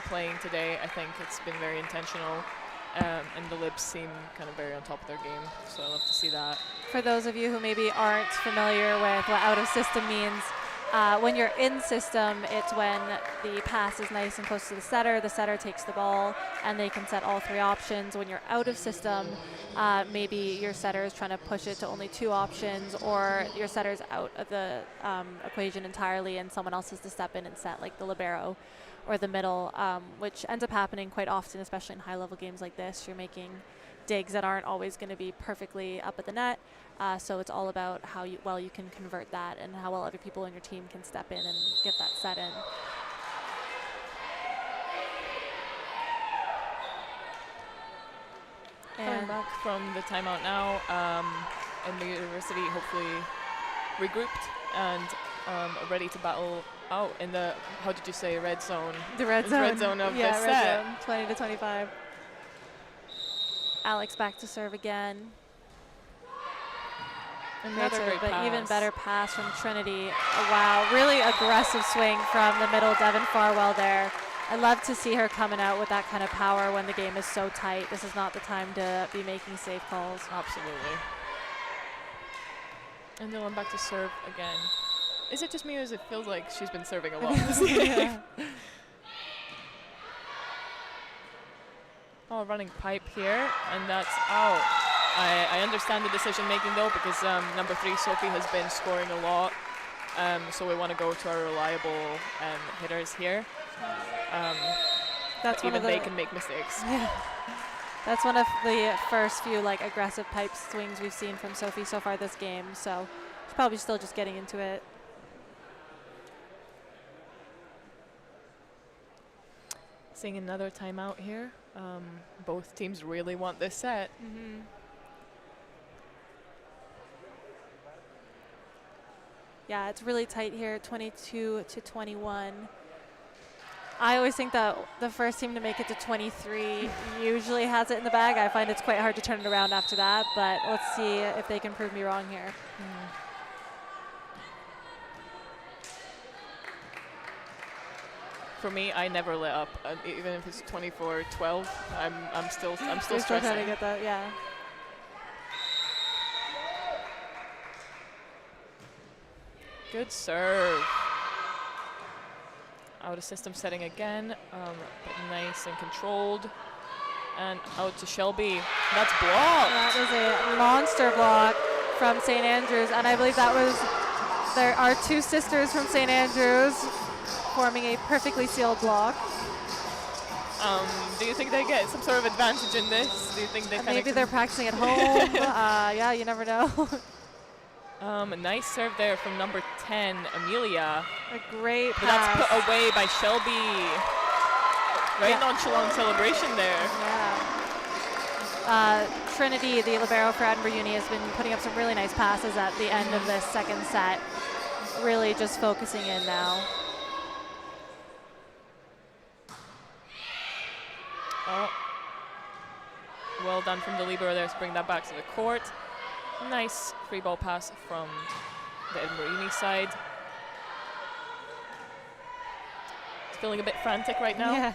playing today. I think it's been very intentional. And the libs seem kind of very on top of their game, so I love to see that. For those of you who maybe aren't familiar with what out of system means, when you're in system, it's when the pass is nice and close to the setter takes the ball, and they can set all 3 options. When you're out of system, maybe your setter is trying to push it to only 2 options, or your setter's out of the equation entirely and someone else has to step in and set, like the libero or the middle, which ends up happening quite often, especially in high-level games like this. You're making digs that aren't always going to be perfectly up at the net, so it's all about how well you can convert that and how well other people on your team can step in and get that set in. Coming back from the timeout now, and the university hopefully regrouped and ready to battle out in the, how did you say, red zone? The red zone. Red zone of the red set. Zone, 20-25. Alex back to serve again. Another great but pass. even better pass from Trinity. Oh, wow, really aggressive swing from the middle, Devin Farwell there. I love to see her coming out with that kind of power when the game is so tight. This is not the time to be making safe calls. Absolutely. And Dylan back to serve again. Is it just me or does it feel like she's been serving a lot this game? Yeah. Oh, running pipe here, and that's out. I understand the decision making though, because number 3 Sophie has been scoring a lot, so we want to go to our reliable hitters here. That's even they can make mistakes. Yeah. That's one of the first few aggressive pipe swings we've seen from Sophie so far this game, so she's probably still just getting into it. Seeing another timeout here. Both teams really want this set. Mm-hmm. Yeah, it's really tight here, 22-21. I always think that the first team to make it to 23 usually has it in the bag. I find it's quite hard to turn it around after that, but let's see if they can prove me wrong here. For me, I never let up, even if it's 24-12. I'm still You're stressing. still trying to get that, yeah. Good serve. out of system setting again, but nice and controlled. And out to Shelby. That's blocked. That is a monster block from St. Andrews, and I believe that was our two sisters from St. Andrews forming a perfectly sealed block. Do you think they get some sort of advantage in this? Do you think they Maybe they're practicing at home. Yeah, you never know. A nice serve there from number 10, Amelia. A great But pass. that's put away by Shelby. Very nonchalant celebration there. Yeah. Trinity, the libero for Edinburgh Uni, has been putting up some really nice passes at the end of this second set. Really just focusing in now. Oh. Well done from the libero there to bring that back to the court. Nice free ball pass from the Edinburgh Uni side. It's feeling a bit frantic right now. Yeah.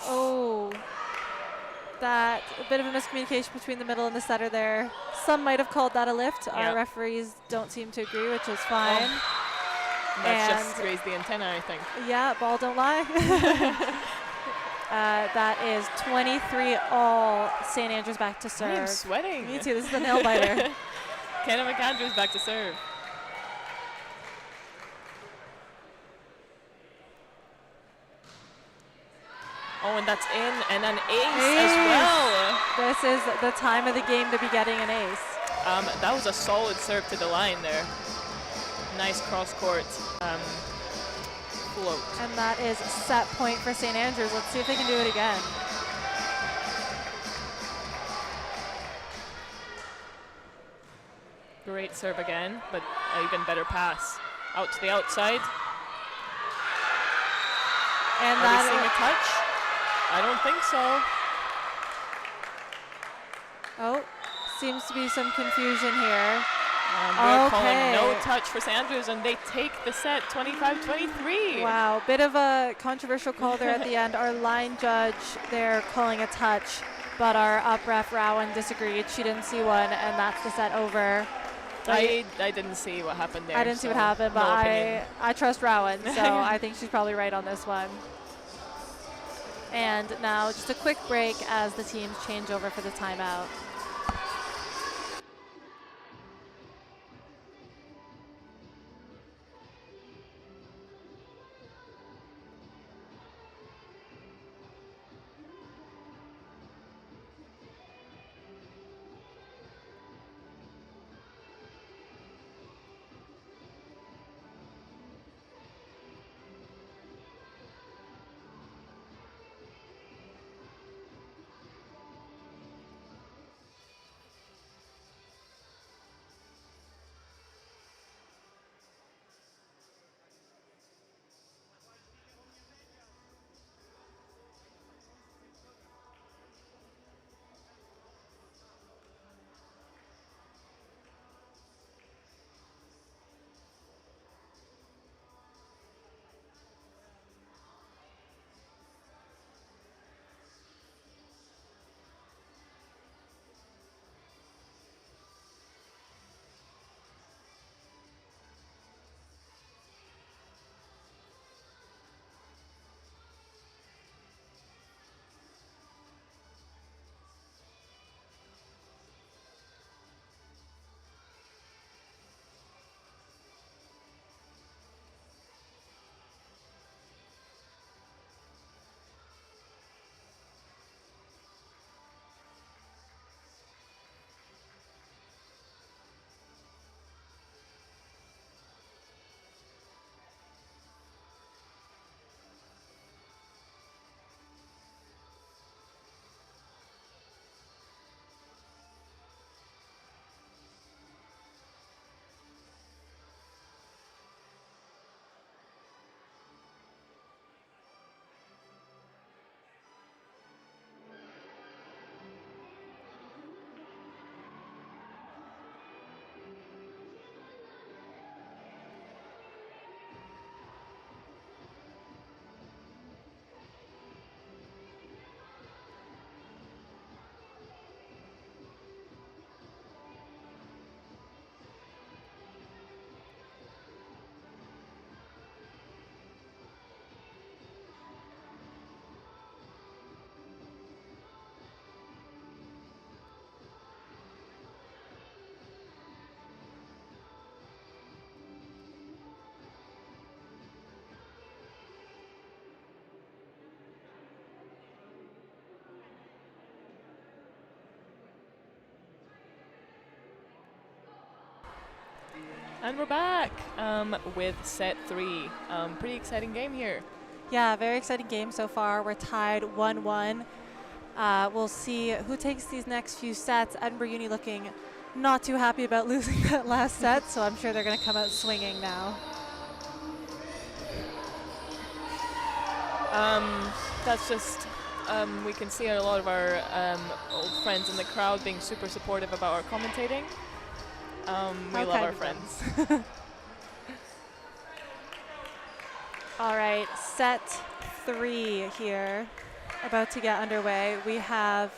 Oh. That a bit of a miscommunication between the middle and the setter there. Some might have called that a lift. Our referees don't seem to agree, which is fine. That's just raised the antenna, I think. Yeah, ball don't lie. That is 23 all. St. Andrews back to serve. I am sweating. Me too. This is the nail biter. Kenna McAndrews back to serve. Oh, and that's in, and an ace as well. This is the time of the game to be getting an ace. That was a solid serve to the line there. Nice cross-court float. And that is set point for St. Andrews. Let's see if they can do it again. Great serve again, but an even better pass. Out to the outside. And Are we seeing a touch? I don't think so. Oh, seems to be some confusion here. We're calling no touch for St. Andrews, and they take the set 25-23. Wow, bit of a controversial call there at the end. Our line judge there calling a touch, but our up ref Rowan disagreed. She didn't see one, and that's the set over. I didn't see what happened there. I didn't see what happened, but I trust Rowan, so I think she's probably right on this one. And now just a quick break as the teams change over for the timeout. And we're back with set 3. Pretty exciting game here. Yeah, very exciting game so far. We're tied 1-1. We'll see who takes these next few sets. Edinburgh Uni looking not too happy about losing that last set, so I'm sure they're going to come out swinging now. That's just, we can see a lot of our old friends in the crowd being super supportive about our commentating. We love our friends. All right, set 3 here, about to get underway. We have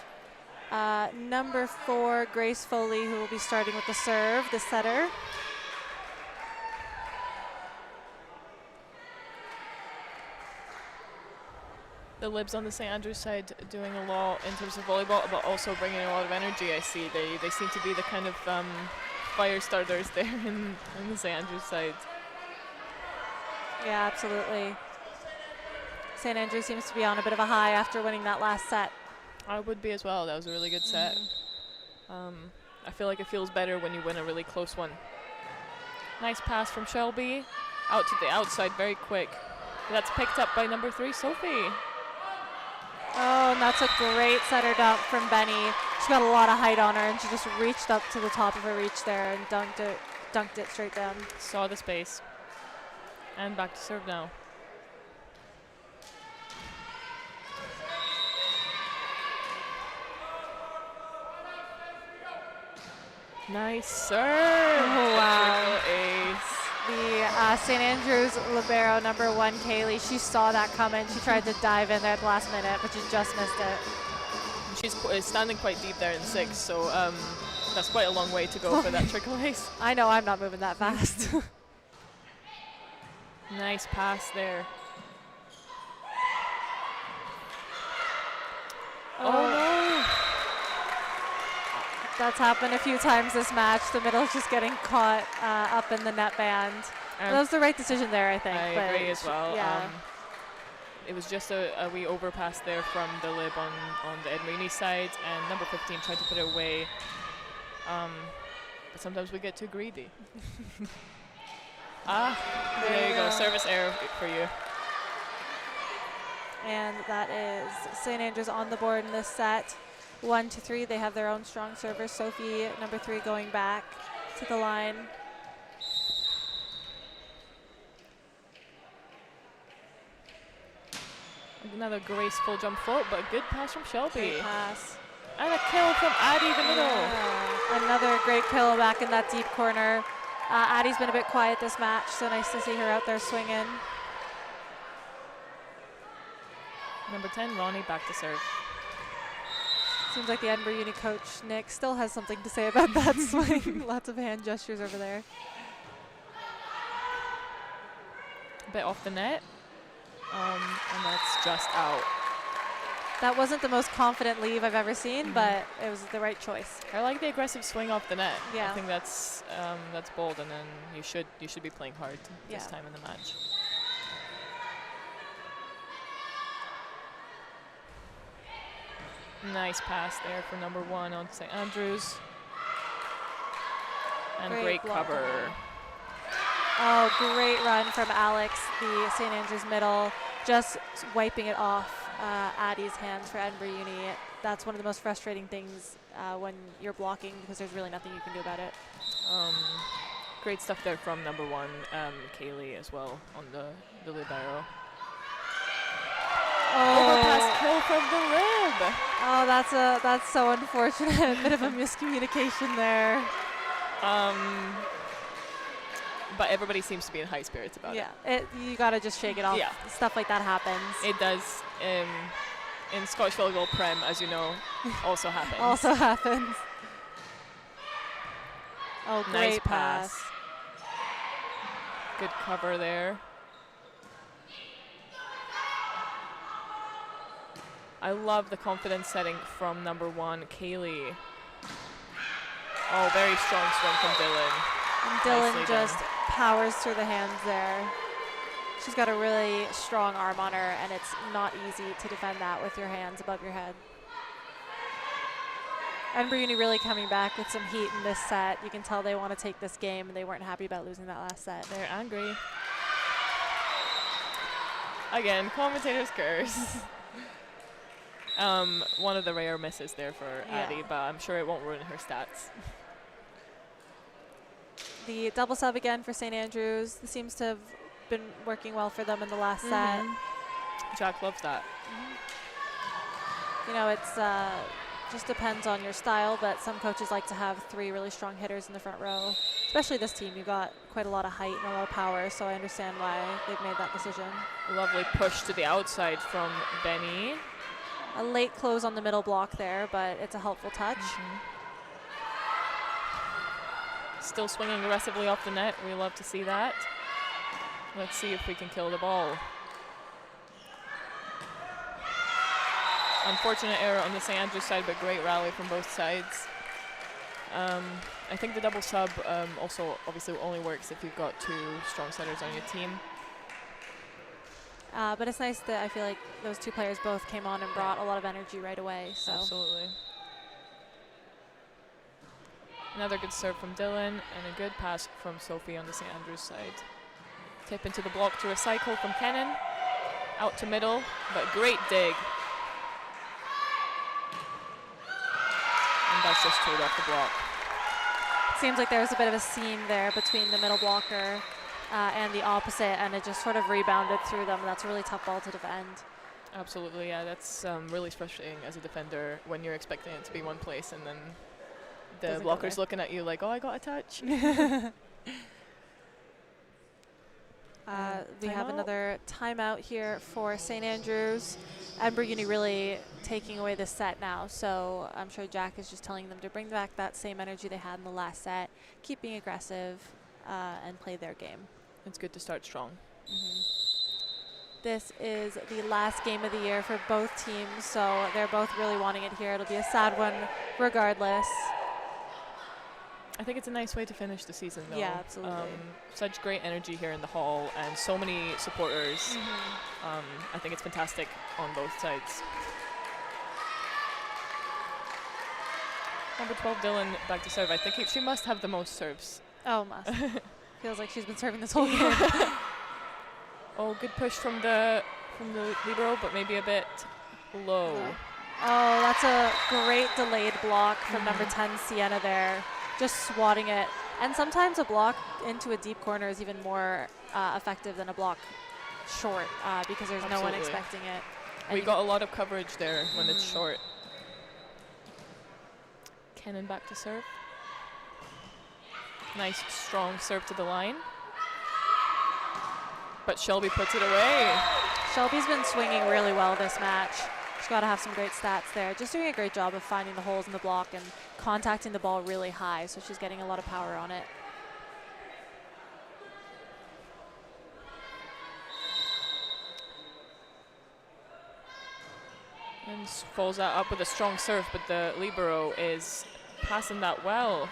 number 4, Grace Foley, who will be starting with the serve, the setter. The Libs on the St. Andrews side doing a lot in terms of volleyball, but also bringing a lot of energy. I see they seem to be the kind of fire starters there in the St. Andrews side. Yeah, absolutely. St. Andrews seems to be on a bit of a high after winning that last set. I would be as well. That was a really good set. I feel like it feels better when you win a really close one. Nice pass from Shelby. Out to the outside very quick. That's picked up by number 3, Sophie. Oh, and that's a great setter dump from Benny. She's got a lot of height on her, and she just reached up to the top of her reach there and dunked it straight down. Saw the space. And back to serve now. Nice serve. Oh, wow. Triple ace. The St. Andrews libero, number 1, Kaylee, she saw that coming. She tried to dive in there at the last minute, but she just missed it. She's standing quite deep there in 6, so that's quite a long way to go for that triple ace. I know I'm not moving that fast. Nice pass there. Oh no! That's happened a few times this match. The middle's just getting caught up in the net band. That was the right decision there, I think. I agree as well. Yeah. It was just a wee overpass there from the Lib on the Edinburgh Uni side, and number 15 tried to put it away. But sometimes we get too greedy. There you go. Service error for you. And that is St. Andrews on the board in this set. 1-3. They have their own strong server. Sophie, number 3, going back to the line. Another graceful jump float, but a good pass from Shelby. Great pass. And a kill from Addie, the middle. Yeah. Another great kill back in that deep corner. Addie's been a bit quiet this match, so nice to see her out there swinging. Number 10, Ronnie, back to serve. Seems like the Edinburgh Uni coach, Nick, still has something to say about that swing. Lots of hand gestures over there. A bit off the net. And that's just out. That wasn't the most confident leave I've ever seen, but it was the right choice. I like the aggressive swing off the net. Yeah. I think that's bold, and then you should be playing hard this time in the match. Nice pass there for number 1 on St. Andrews. And great cover. Oh, great run from Alex, the St. Andrews middle, just wiping it off Addie's hands for Edinburgh Uni. That's one of the most frustrating things when you're blocking, because there's really nothing you can do about it. Great stuff there from number 1, Kaylee, as well on the libero. Overpass kill from the Lib. Oh, that's so unfortunate. Bit of a miscommunication there. But everybody seems to be in high spirits about it. Yeah, you gotta just shake it off. Yeah. Stuff like that happens. It does. In Scottish Volleyball Prem, as you know, also happens. Also happens. Oh, great Nice pass. Good cover there. I love the confidence setting from number 1, Kaylee. Oh, very strong swing from Dylan. And Dylan Nicely just done. powers through the hands there. She's got a really strong arm on her, and it's not easy to defend that with your hands above your head. Edinburgh Uni really coming back with some heat in this set. You can tell they want to take this game, and they weren't happy about losing that last set. They're angry. Again, commentator's curse. One of the rare misses there for Addie, but I'm sure it won't ruin her stats. The double sub again for St. Andrews. This seems to have been working well for them in the last set. Jack loves that. You know, it's just depends on your style, but some coaches like to have 3 really strong hitters in the front row. Especially this team, you've got quite a lot of height and a lot of power, so I understand why they've made that decision. Lovely push to the outside from Benny. A late close on the middle block there, but it's a helpful touch. Still swinging aggressively off the net. We love to see that. Let's see if we can kill the ball. Unfortunate error on the St. Andrews side, but great rally from both sides. I think the double sub also obviously only works if you've got 2 strong setters on your team. But it's nice that I feel like those 2 players both came on and brought a lot of energy right away. So. Absolutely. Another good serve from Dylan and a good pass from Sophie on the St. Andrews side. Tip into the block to recycle from Kennan. Out to middle, but great dig. And that's just pulled off the block. Seems like there was a bit of a seam there between the middle blocker and the opposite, and it just sort of rebounded through them. That's a really tough ball to defend. Absolutely, yeah. That's really frustrating as a defender when you're expecting it to be one place and then the blocker's looking at you like, oh, I got a touch. We have another timeout here for St. Andrews. Edinburgh Uni really taking away the set now, so I'm sure Jack is just telling them to bring back that same energy they had in the last set, keep being aggressive, and play their game. It's good to start strong. This is the last game of the year for both teams, so they're both really wanting it here. It'll be a sad one regardless. I think it's a nice way to finish the season, though. Yeah, absolutely. Such great energy here in the hall and so many supporters. I think it's fantastic on both sides. Number 12, Dylan, back to serve. I think she must have the most serves. Oh, must. Feels like she's been serving this whole game. Oh, good push from the libero, but maybe a bit low. Oh, that's a great delayed block from number 10, Sienna there. Just swatting it. And sometimes a block into a deep corner is even more effective than a block short because there's no one expecting it. And we got a lot of coverage there when it's short. Kennan back to serve. Nice, strong serve to the line. But Shelby puts it away. Shelby's been swinging really well this match. She's got to have some great stats there. Just doing a great job of finding the holes in the block and contacting the ball really high, so she's getting a lot of power on it. And follows that up with a strong serve, but the libero is passing that well.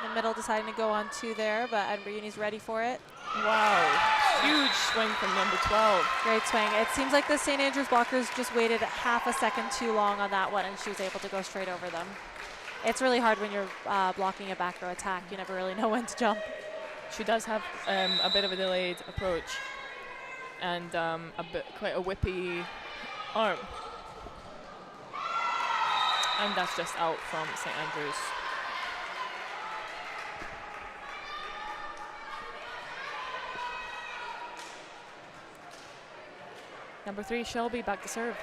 In the middle deciding to go on 2 there, but Edinburgh Uni's ready for it. Wow, huge swing from number 12. Great swing. It seems like the St. Andrews blockers just waited half a second too long on that one, and she was able to go straight over them. It's really hard when you're blocking a back row attack. You never really know when to jump. She does have a bit of a delayed approach and quite a whippy arm. And that's just out from St. Andrews. Number 3, Shelby, back to serve.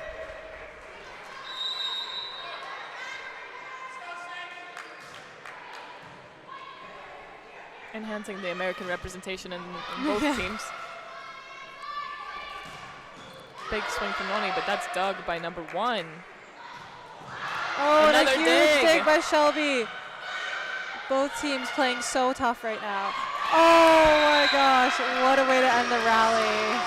Enhancing the American representation in both teams. Big swing from Ronnie, but that's dug by number 1. Oh, and another a huge dig by Shelby. Both teams playing so tough right now. Oh my gosh, what a way to end the rally.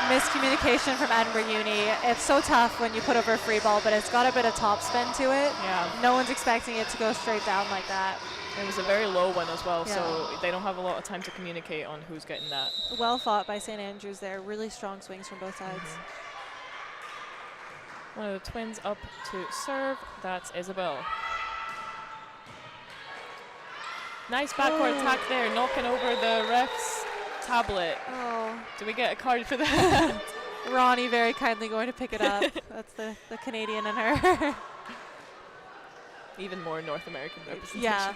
Miscommunication from Edinburgh Uni. It's so tough when you put over a free ball, but it's got a bit of top spin to it. Yeah. No one's expecting it to go straight down like that. It was a very low one as well, so they don't have a lot of time to communicate on who's getting that. Well fought by St. Andrews there. Really strong swings from both sides. One of the twins up to serve. That's Isabel. Nice backcourt attack there, knocking over the ref's tablet. Oh. Do we get a card for that? Ronnie very kindly going to pick it up. That's the Canadian in her. Even more North American representation. Yeah.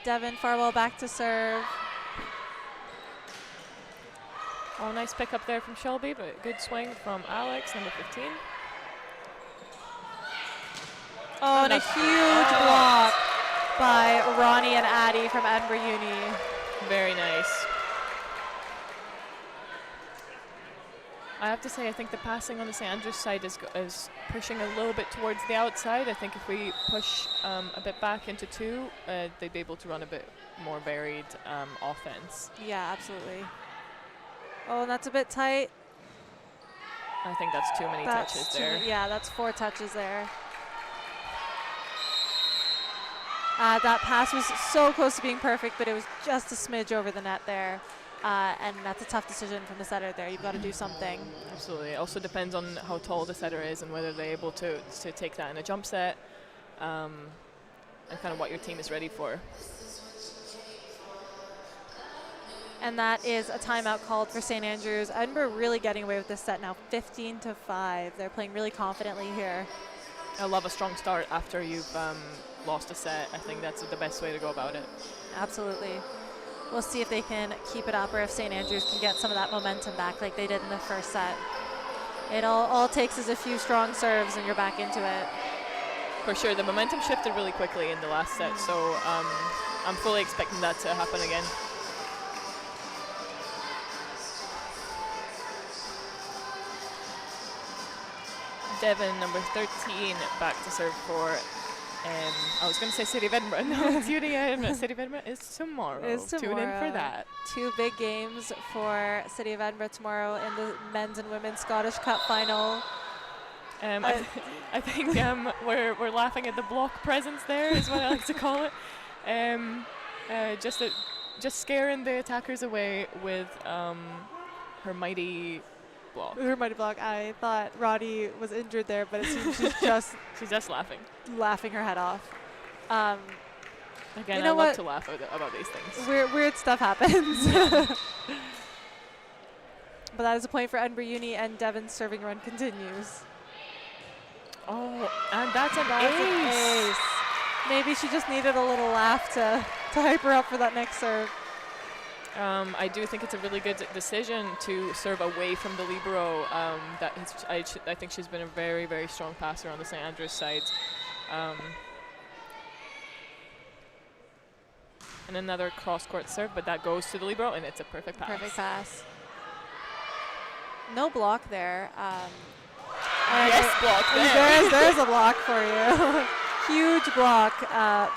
Devin Farwell back to serve. Oh, nice pick up there from Shelby, but good swing from Alex, number 15. Oh, and a huge block by Ronnie and Addie from Edinburgh Uni. Very nice. I have to say, I think the passing on the St. Andrews side is pushing a little bit towards the outside. I think if we push a bit back into 2, they'd be able to run a bit more varied offense. Yeah, absolutely. Oh, and that's a bit tight. I think that's too many touches there. Yeah, that's 4 touches there. That pass was so close to being perfect, but it was just a smidge over the net there. And that's a tough decision from the setter there. You've got to do something. Absolutely. It also depends on how tall the setter is and whether they're able to take that in a jump set, and kind of what your team is ready for. And that is a timeout called for St. Andrews. Edinburgh really getting away with this set now, 15-5. They're playing really confidently here. I love a strong start after you've lost a set. I think that's the best way to go about it. Absolutely. We'll see if they can keep it up or if St. Andrews can get some of that momentum back like they did in the first set. It all takes is a few strong serves and you're back into it. For sure, the momentum shifted really quickly in the last set, so I'm fully expecting that to happen again. Devin, number 13, back to serve for, I was going to say City of Edinburgh. No, City of Edinburgh is tomorrow. Tune in for that. 2 big games for City of Edinburgh tomorrow in the men's and women's Scottish Cup final. I think we're laughing at the block presence there, is what I like to call it. Just scaring the attackers away with her mighty block. Her mighty block. I thought Roddy was injured there, but it seems she's just laughing her head off. Again, I love to laugh about these things. Weird stuff happens. But that is a point for Edinburgh Uni, and Devon's serving run continues. Oh, and that's an ace. Maybe she just needed a little laugh to hype her up for that next serve. I do think it's a really good decision to serve away from the libero. I think she's been a very, very strong passer on the St. Andrews side. And another cross-court serve, but that goes to the libero, and it's a perfect pass. Perfect pass. No block there. Yes, block there. There's a block for you. Huge block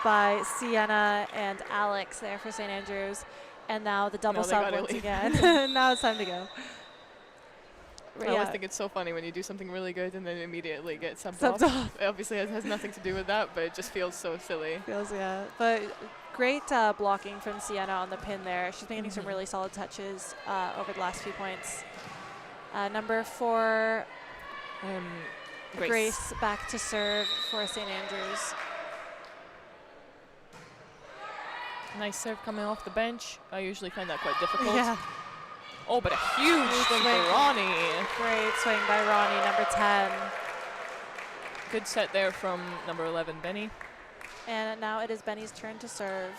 by Sienna and Alex there for St. Andrews. And now the double sub once again. Now it's time to go. I always think it's so funny when you do something really good and then immediately get subbed off. Obviously, it has nothing to do with that, but it just feels so silly. But great blocking from Sienna on the pin there. She's making some really solid touches over the last few points. Number 4, Grace back to serve for St. Andrews. Nice serve coming off the bench. I usually find that quite difficult. Yeah. Oh, but a huge swing for Ronnie. Great swing by Ronnie, number 10. Good set there from number 11, Benny. And now it is Benny's turn to serve.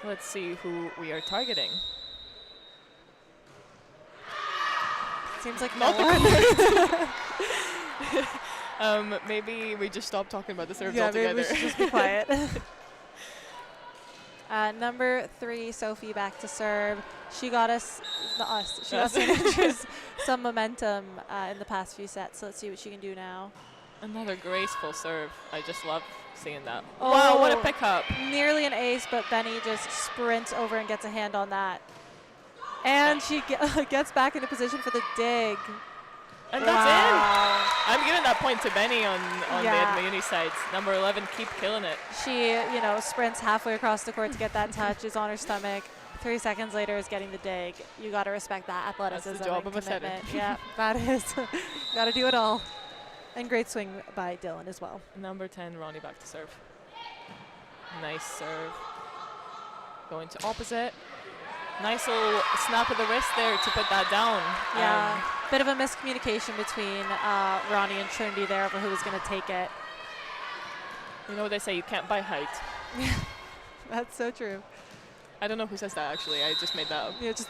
Let's see who we are targeting. Seems like not the maybe we just stop talking about the serves altogether. Yeah, maybe we should just be quiet. Number 3, Sophie back to serve. She got us, not us, she got St. Andrews some momentum in the past few sets. So let's see what she can do now. Another graceful serve. I just love seeing that. Oh, wow, what a pickup. Nearly an ace, but Benny just sprints over and gets a hand on that. And she gets back into position for the dig. And that's in. I'm giving that point to Benny on the Edinburgh Uni sides. Number 11, keep killing it. She, sprints halfway across the court to get that touch, is on her stomach. 3 seconds later is getting the dig. You got to respect that athleticism. That's the job and of a setter. commitment. Yeah, that is. Got to do it all. And great swing by Dylan as well. Number 10, Ronnie back to serve. Nice serve. Going to opposite. Nice little snap of the wrist there to put that down. Yeah, bit of a miscommunication between Ronnie and Trinity there over who was going to take it. You know what they say, you can't buy height. That's so true. I don't know who says that, actually. I just made that up. Yeah, just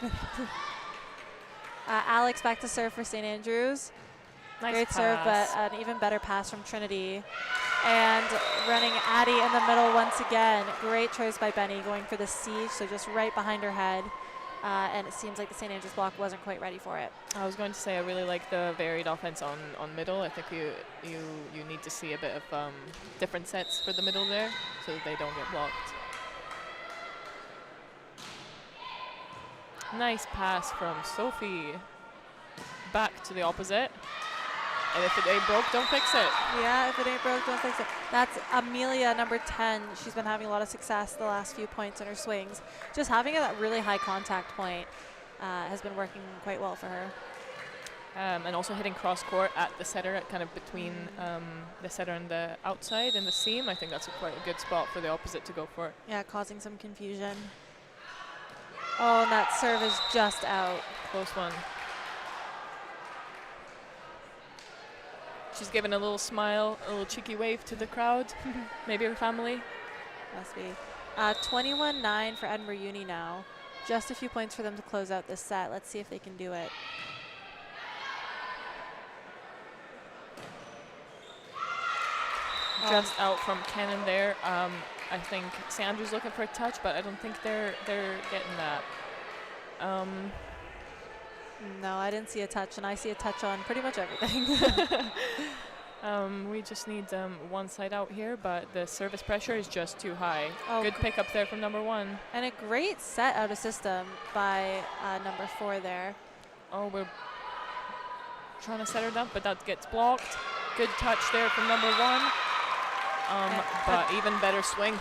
Alex back to serve for St. Andrews. Nice Great pass. serve, but an even better pass from Trinity. And running Addie in the middle once again. Great choice by Benny, going for the siege, so just right behind her head. And it seems like the St. Andrews block wasn't quite ready for it. I was going to say I really like the varied offense on middle. I think you need to see a bit of different sets for the middle there so that they don't get blocked. Nice pass from Sophie. Back to the opposite. And if it ain't broke, don't fix it. Yeah, if it ain't broke, don't fix it. That's Amelia, number 10. She's been having a lot of success the last few points in her swings. Just having that really high contact point has been working quite well for her. And also hitting cross court at the setter, at kind of between the setter and the outside and the seam. I think that's quite a good spot for the opposite to go for. Yeah, causing some confusion. Oh, and that serve is just out. Close one. She's giving a little smile, a little cheeky wave to the crowd. Maybe her family. Must be. 21-9 for Edinburgh Uni now. Just a few points for them to close out this set. Let's see if they can do it. Just out from Cannon there. I think St. Andrews looking for a touch, but I don't think they're getting that. No, I didn't see a touch, and I see a touch on pretty much everything. We just need one side out here, but the service pressure is just too high. Oh, good pick up there from number 1. And a great set out of system by number 4 there. Oh, we're trying to set her down, but that gets blocked. Good touch there from number 1. But even better swing.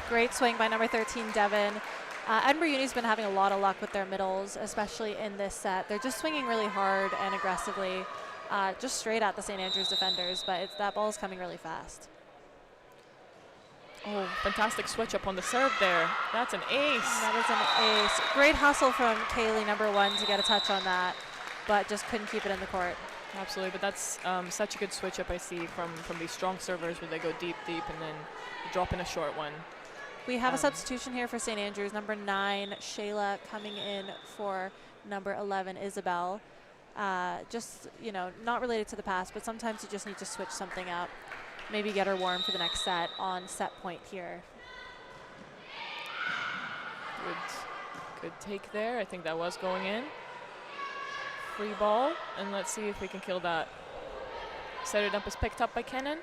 Great swing by number 13, Devin. Edinburgh Uni's been having a lot of luck with their middles, especially in this set. They're just swinging really hard and aggressively, just straight at the St. Andrews defenders, but that ball is coming really fast. Oh, fantastic switch up on the serve there. That's an ace. That is an ace. Great hustle from Kaylee, number 1, to get a touch on that, but just couldn't keep it in the court. Absolutely, but that's such a good switch up I see from these strong servers where they go deep, and then drop in a short one. We have a substitution here for St. Andrews. Number 9, Shayla, coming in for number 11, Isabel. Just, not related to the past, but sometimes you just need to switch something up. Maybe get her warm for the next set on set point here. Good take there. I think that was going in. Free ball, and let's see if we can kill that. Setter dump is picked up by Kennan,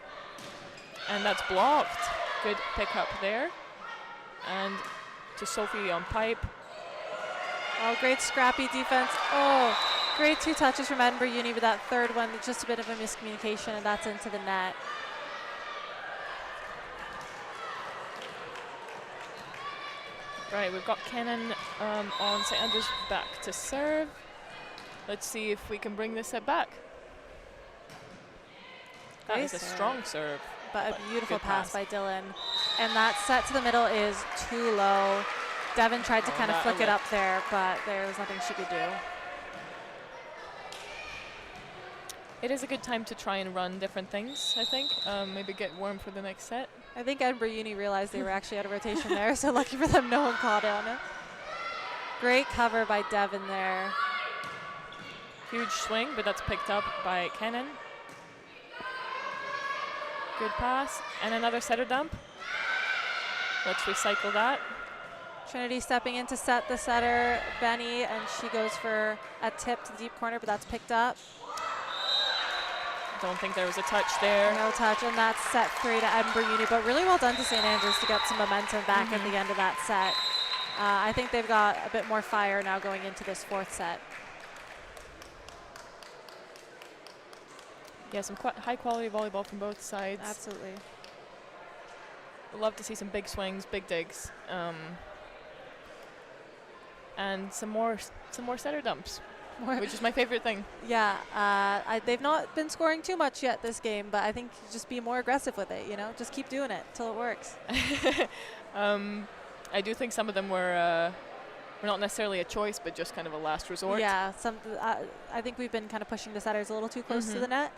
and that's blocked. Good pick up there. And to Sophie on pipe. Oh, great scrappy defense. Oh, great 2 touches from Edinburgh Uni, but that third one, just a bit of a miscommunication, and that's into the net. Right, we've got Kennan on St. Andrews back to serve. Let's see if we can bring this set back. That is a strong serve. But a beautiful pass by Dylan. And that set to the middle is too low. Devin tried to kind of flick it up there, but there was nothing she could do. It is a good time to try and run different things, I think. Maybe get warm for the next set. I think Edinburgh Uni realized they were actually out of rotation there, so lucky for them, no one caught on it. Great cover by Devin there. Huge swing, but that's picked up by Kennan. Good pass, and another setter dump. Let's recycle that. Trinity stepping in to set the setter, Benny, and she goes for a tip to the deep corner, but that's picked up. Don't think there was a touch there. No touch, and that's set 3 to Edinburgh Uni, but really well done to St. Andrews to get some momentum back at the end of that set. I think they've got a bit more fire now going into this fourth set. Yeah, some high quality volleyball from both sides. Absolutely. We'd love to see some big swings, big digs, and some more setter dumps, which is my favorite thing. Yeah, they've not been scoring too much yet this game, but I think just be more aggressive with it. Just keep doing it till it works. I do think some of them were not necessarily a choice, but just kind of a last resort. Yeah, I think we've been kind of pushing the setters a little too close to the net,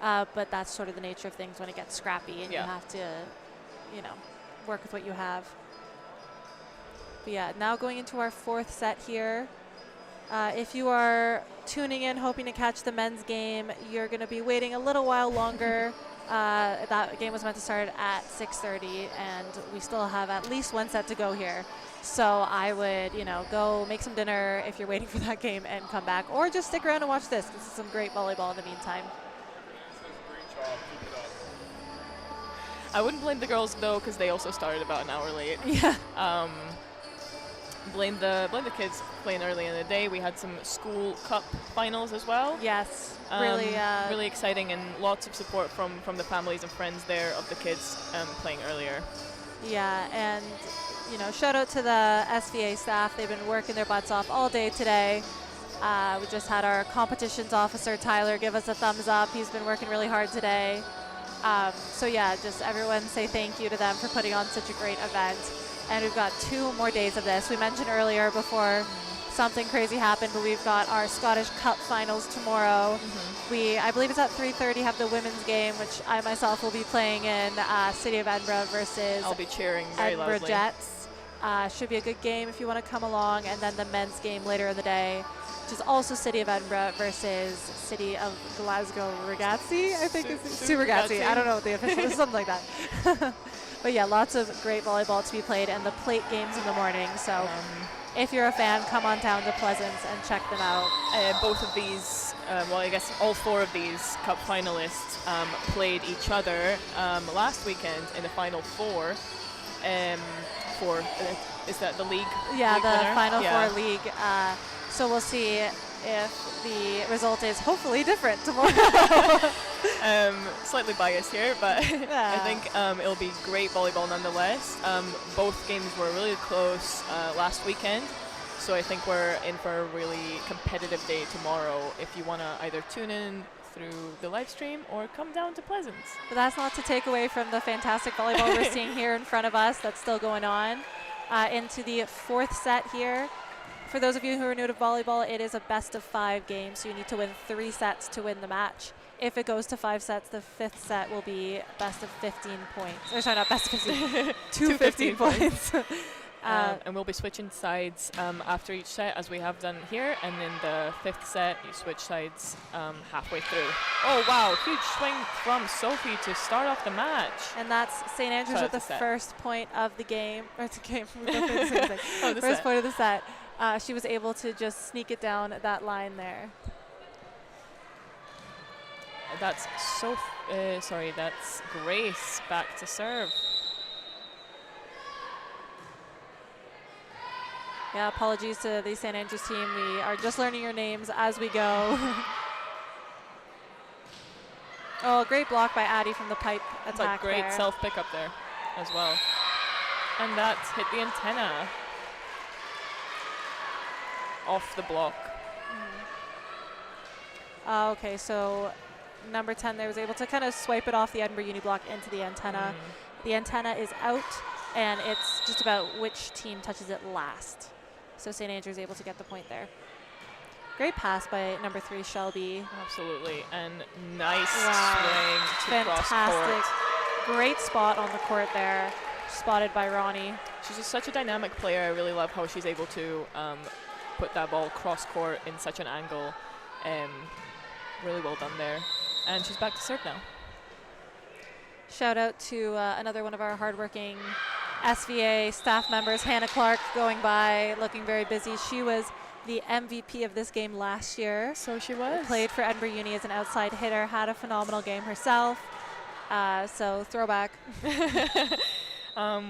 but that's sort of the nature of things when it gets scrappy and you have to, work with what you have. But yeah, now going into our fourth set here. If you are tuning in hoping to catch the men's game, you're going to be waiting a little while longer. That game was meant to start at 6:30, and we still have at least one set to go here. So I would, go make some dinner if you're waiting for that game and come back, or just stick around and watch this. This is some great volleyball in the meantime. I wouldn't blame the girls though, because they also started about an hour late. Yeah. Blame the kids playing early in the day. We had some school cup finals as well. Yes, really exciting, and lots of support from the families and friends there of the kids playing earlier. Yeah, and shout out to the SVA staff. They've been working their butts off all day today. We just had our competitions officer Tyler give us a thumbs up. He's been working really hard today. So yeah, just everyone say thank you to them for putting on such a great event. And we've got 2 more days of this. We mentioned earlier before something crazy happened, but we've got our Scottish Cup finals tomorrow. I believe it's at 3:30, have the women's game, which I myself will be playing in City of Edinburgh versus I'll be cheering very Edinburgh loudly. Jets. Should be a good game if you want to come along. And then the men's game later in the day, which is also City of Edinburgh versus City of Glasgow Ragazzi, I think is Sue Ragazzi. I don't know what the official is, something like that. But yeah, lots of great volleyball to be played, and the plate games in the morning. So if you're a fan, come on down to Pleasance and check them out. Both of these, I guess all 4 of these cup finalists played each other last weekend in the final 4. Is that the league? Yeah, league the winner? Final 4 league. So we'll see if the result is hopefully different tomorrow. Slightly biased here, but I think it'll be great volleyball nonetheless. Both games were really close last weekend, so I think we're in for a really competitive day tomorrow if you want to either tune in through the live stream or come down to Pleasance. But that's not to take away from the fantastic volleyball we're seeing here in front of us. That's still going on. Into the 4th set here. For those of you who are new to volleyball, it is a best of 5 game, so you need to win 3 sets to win the match. If it goes to 5 sets, the 5th set will be best of 15 points. Or sorry, not best of 15. 215 points. And we'll be switching sides after each set, as we have done here. And in the 5th set, you switch sides halfway through. Oh, wow. Huge swing from Sophie to start off the match. And that's St. Andrews with the first point of the game. Or it's a game. First point of the set. She was able to just sneak it down that line there. That's that's Grace back to serve. Yeah, apologies to the St. Andrews team. We are just learning your names as we go. Oh, great block by Addie from the pipe attack. That's a great self pickup there as well. And that's hit the antenna off the block. Okay, so number 10 there was able to kind of swipe it off the Edinburgh Uni block into the antenna. The antenna is out, and it's just about which team touches it last. So St. Andrews able to get the point there. Great pass by number 3, Shelby. Absolutely, and nice swing to cross court. Great spot on the court there, spotted by Ronnie. She's just such a dynamic player. I really love how she's able to put that ball cross court in such an angle. Really well done there. And she's back to serve now. Shout out to another one of our hardworking SVA staff members, Hannah Clark, going by, looking very busy. She was the MVP of this game last year. So she was. Played for Edinburgh Uni as an outside hitter, had a phenomenal game herself. So throwback.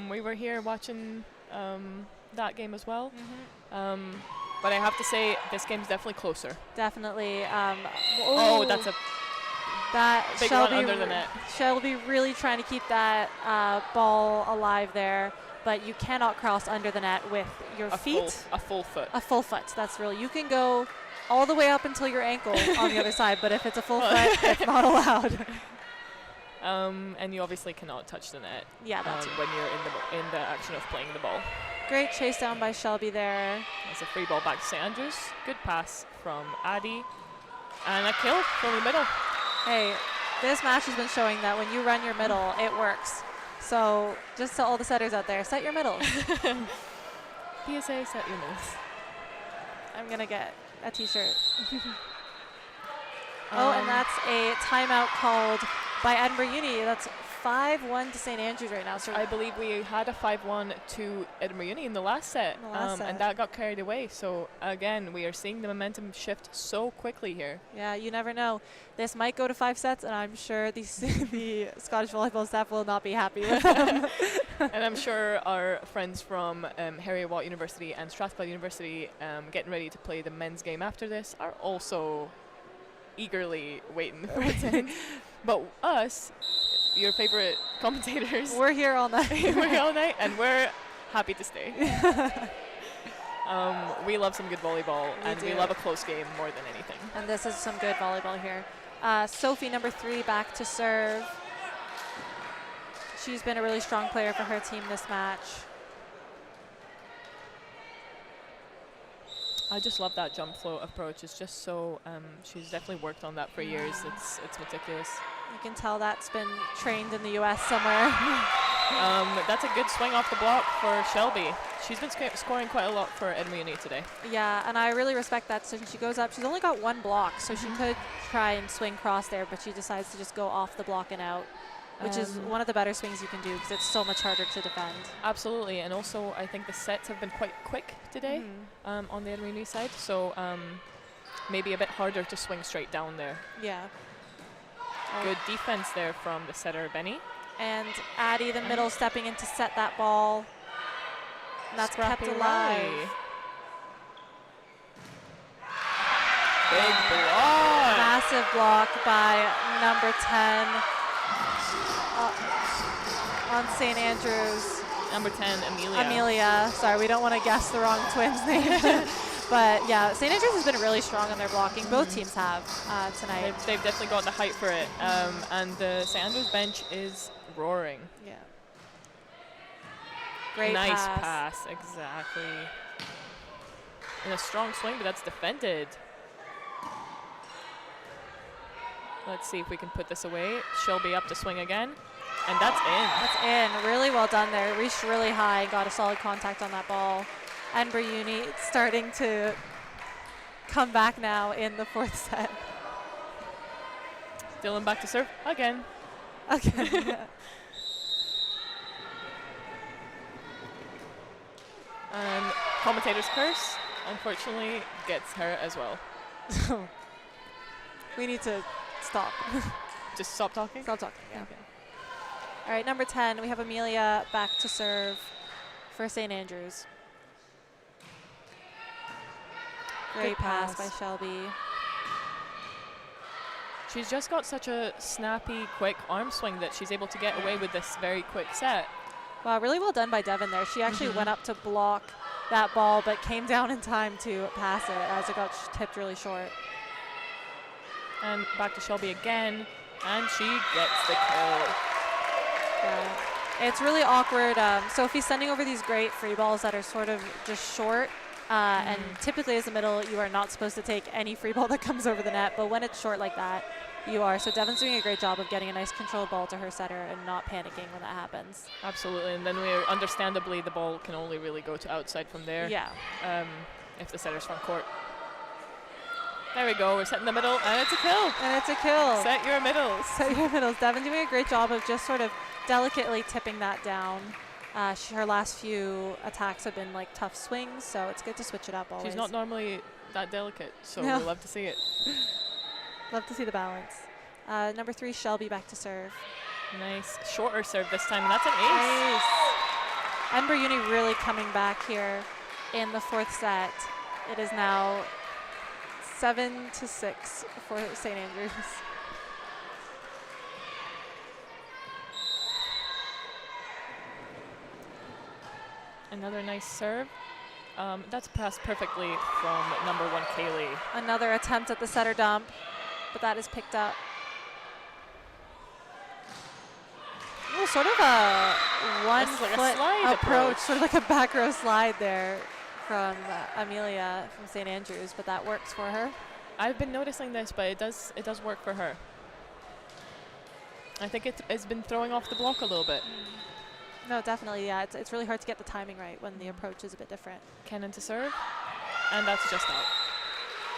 We were here watching that game as well. Mm-hmm. But I have to say, this game's definitely closer. Definitely. Oh, that's a that big one under the net. Shelby really trying to keep that ball alive there, but you cannot cross under the net with your feet. A full foot. A full foot. That's really. You can go all the way up until your ankle on the other side, but if it's a full foot, it's not allowed. And you obviously cannot touch the net. Yeah, that's when you're in the action of playing the ball. Great chase down by Shelby there. It's a free ball back to St. Andrews. Good pass from Addie. And a kill from the middle. Hey, this match has been showing that when you run your middle, it works. So just to all the setters out there, set your middles. PSA, set your middles. I'm going to get a t-shirt. And that's a timeout called by Edinburgh Uni. That's 5-1 to St. Andrews right now. So I believe we had a 5-1 to Edinburgh Uni in the last set. And that got carried away. So again, we are seeing the momentum shift so quickly here. Yeah, you never know. This might go to 5 sets, and I'm sure the Scottish volleyball staff will not be happy with them. And I'm sure our friends from Heriot-Watt University and Strathclyde University getting ready to play the men's game after this are also eagerly waiting for it to end. But us, your favorite commentators, we're here all night. We're here all night, and we're happy to stay. We love some good volleyball, we love a close game more than anything. And this is some good volleyball here. Sophie, number 3, back to serve. She's been a really strong player for her team this match. I just love that jump flow approach. It's just so, she's definitely worked on that for years. It's meticulous. You can tell that's been trained in the US somewhere. That's a good swing off the block for Shelby. She's been scoring quite a lot for Edinburgh Uni today. Yeah, and I really respect that. So she goes up, she's only got 1 block, so she could try and swing cross there, but she decides to just go off the block and out, which is one of the better swings you can do because it's so much harder to defend. Absolutely, and also I think the sets have been quite quick today on the Edinburgh Uni side, so maybe a bit harder to swing straight down there. Yeah. Good defense there from the setter, Benny. And Addie, the middle, stepping in to set that ball. And that's kept alive. Big block. Massive block by number 10 on St. Andrews. Number 10, Amelia. Amelia. Sorry, we don't want to guess the wrong twins' name. But yeah, St. Andrews has been really strong on their blocking. Both teams have tonight. They've definitely got the height for it. And the St. Andrews bench is roaring. Yeah. Great nice pass, exactly. And a strong swing, but that's defended. Let's see if we can put this away. Shelby up to swing again. And that's in. That's in. Really well done there. Reached really high, got a solid contact on that ball. Edinburgh Uni starting to come back now in the 4th set. Dylan back to serve again. Okay. And commentator's curse, unfortunately, gets her as well. We need to stop. Just stop talking? Stop talking, yeah. Okay. All right, number 10, we have Amelia back to serve for St. Andrews. Great pass by Shelby. She's just got such a snappy, quick arm swing that she's able to get away with this very quick set. Wow, really well done by Devin there. She actually went up to block that ball, but came down in time to pass it as it got tipped really short. And back to Shelby again, and she gets the kill. Yeah. It's really awkward. Sophie's sending over these great free balls that are sort of just short. And typically as a middle, you are not supposed to take any free ball that comes over the net. But when it's short like that, you are. So Devin's doing a great job of getting a nice controlled ball to her setter and not panicking when that happens. Absolutely. And then we're understandably, the ball can only really go to outside from there. Yeah. If the setter's front court. There we go. We're setting the middle, and it's a kill. And it's a kill. Set your middles. Set your middles. Devin doing a great job of just sort of delicately tipping that down. Her last few attacks have been like tough swings, so it's good to switch it up always. She's not normally that delicate, so No. we'll love to see it. Love to see the balance. Number 3, Shelby back to serve. Nice. Shorter serve this time, and that's an ace. Edinburgh Uni really coming back here in the fourth set. It is now 7-6 for St. Andrews. Another nice serve. That's passed perfectly from number 1 Kaylee. Another attempt at the setter dump, but that is picked up. Ooh, sort of a one-foot like a slide approach, sort of like a back row slide there from Amelia from St. Andrews, but that works for her. I've been noticing this, but it does work for her. I think it's been throwing off the block a little bit. No, definitely, yeah. It's really hard to get the timing right when the approach is a bit different. Kennan to serve, and that's just out.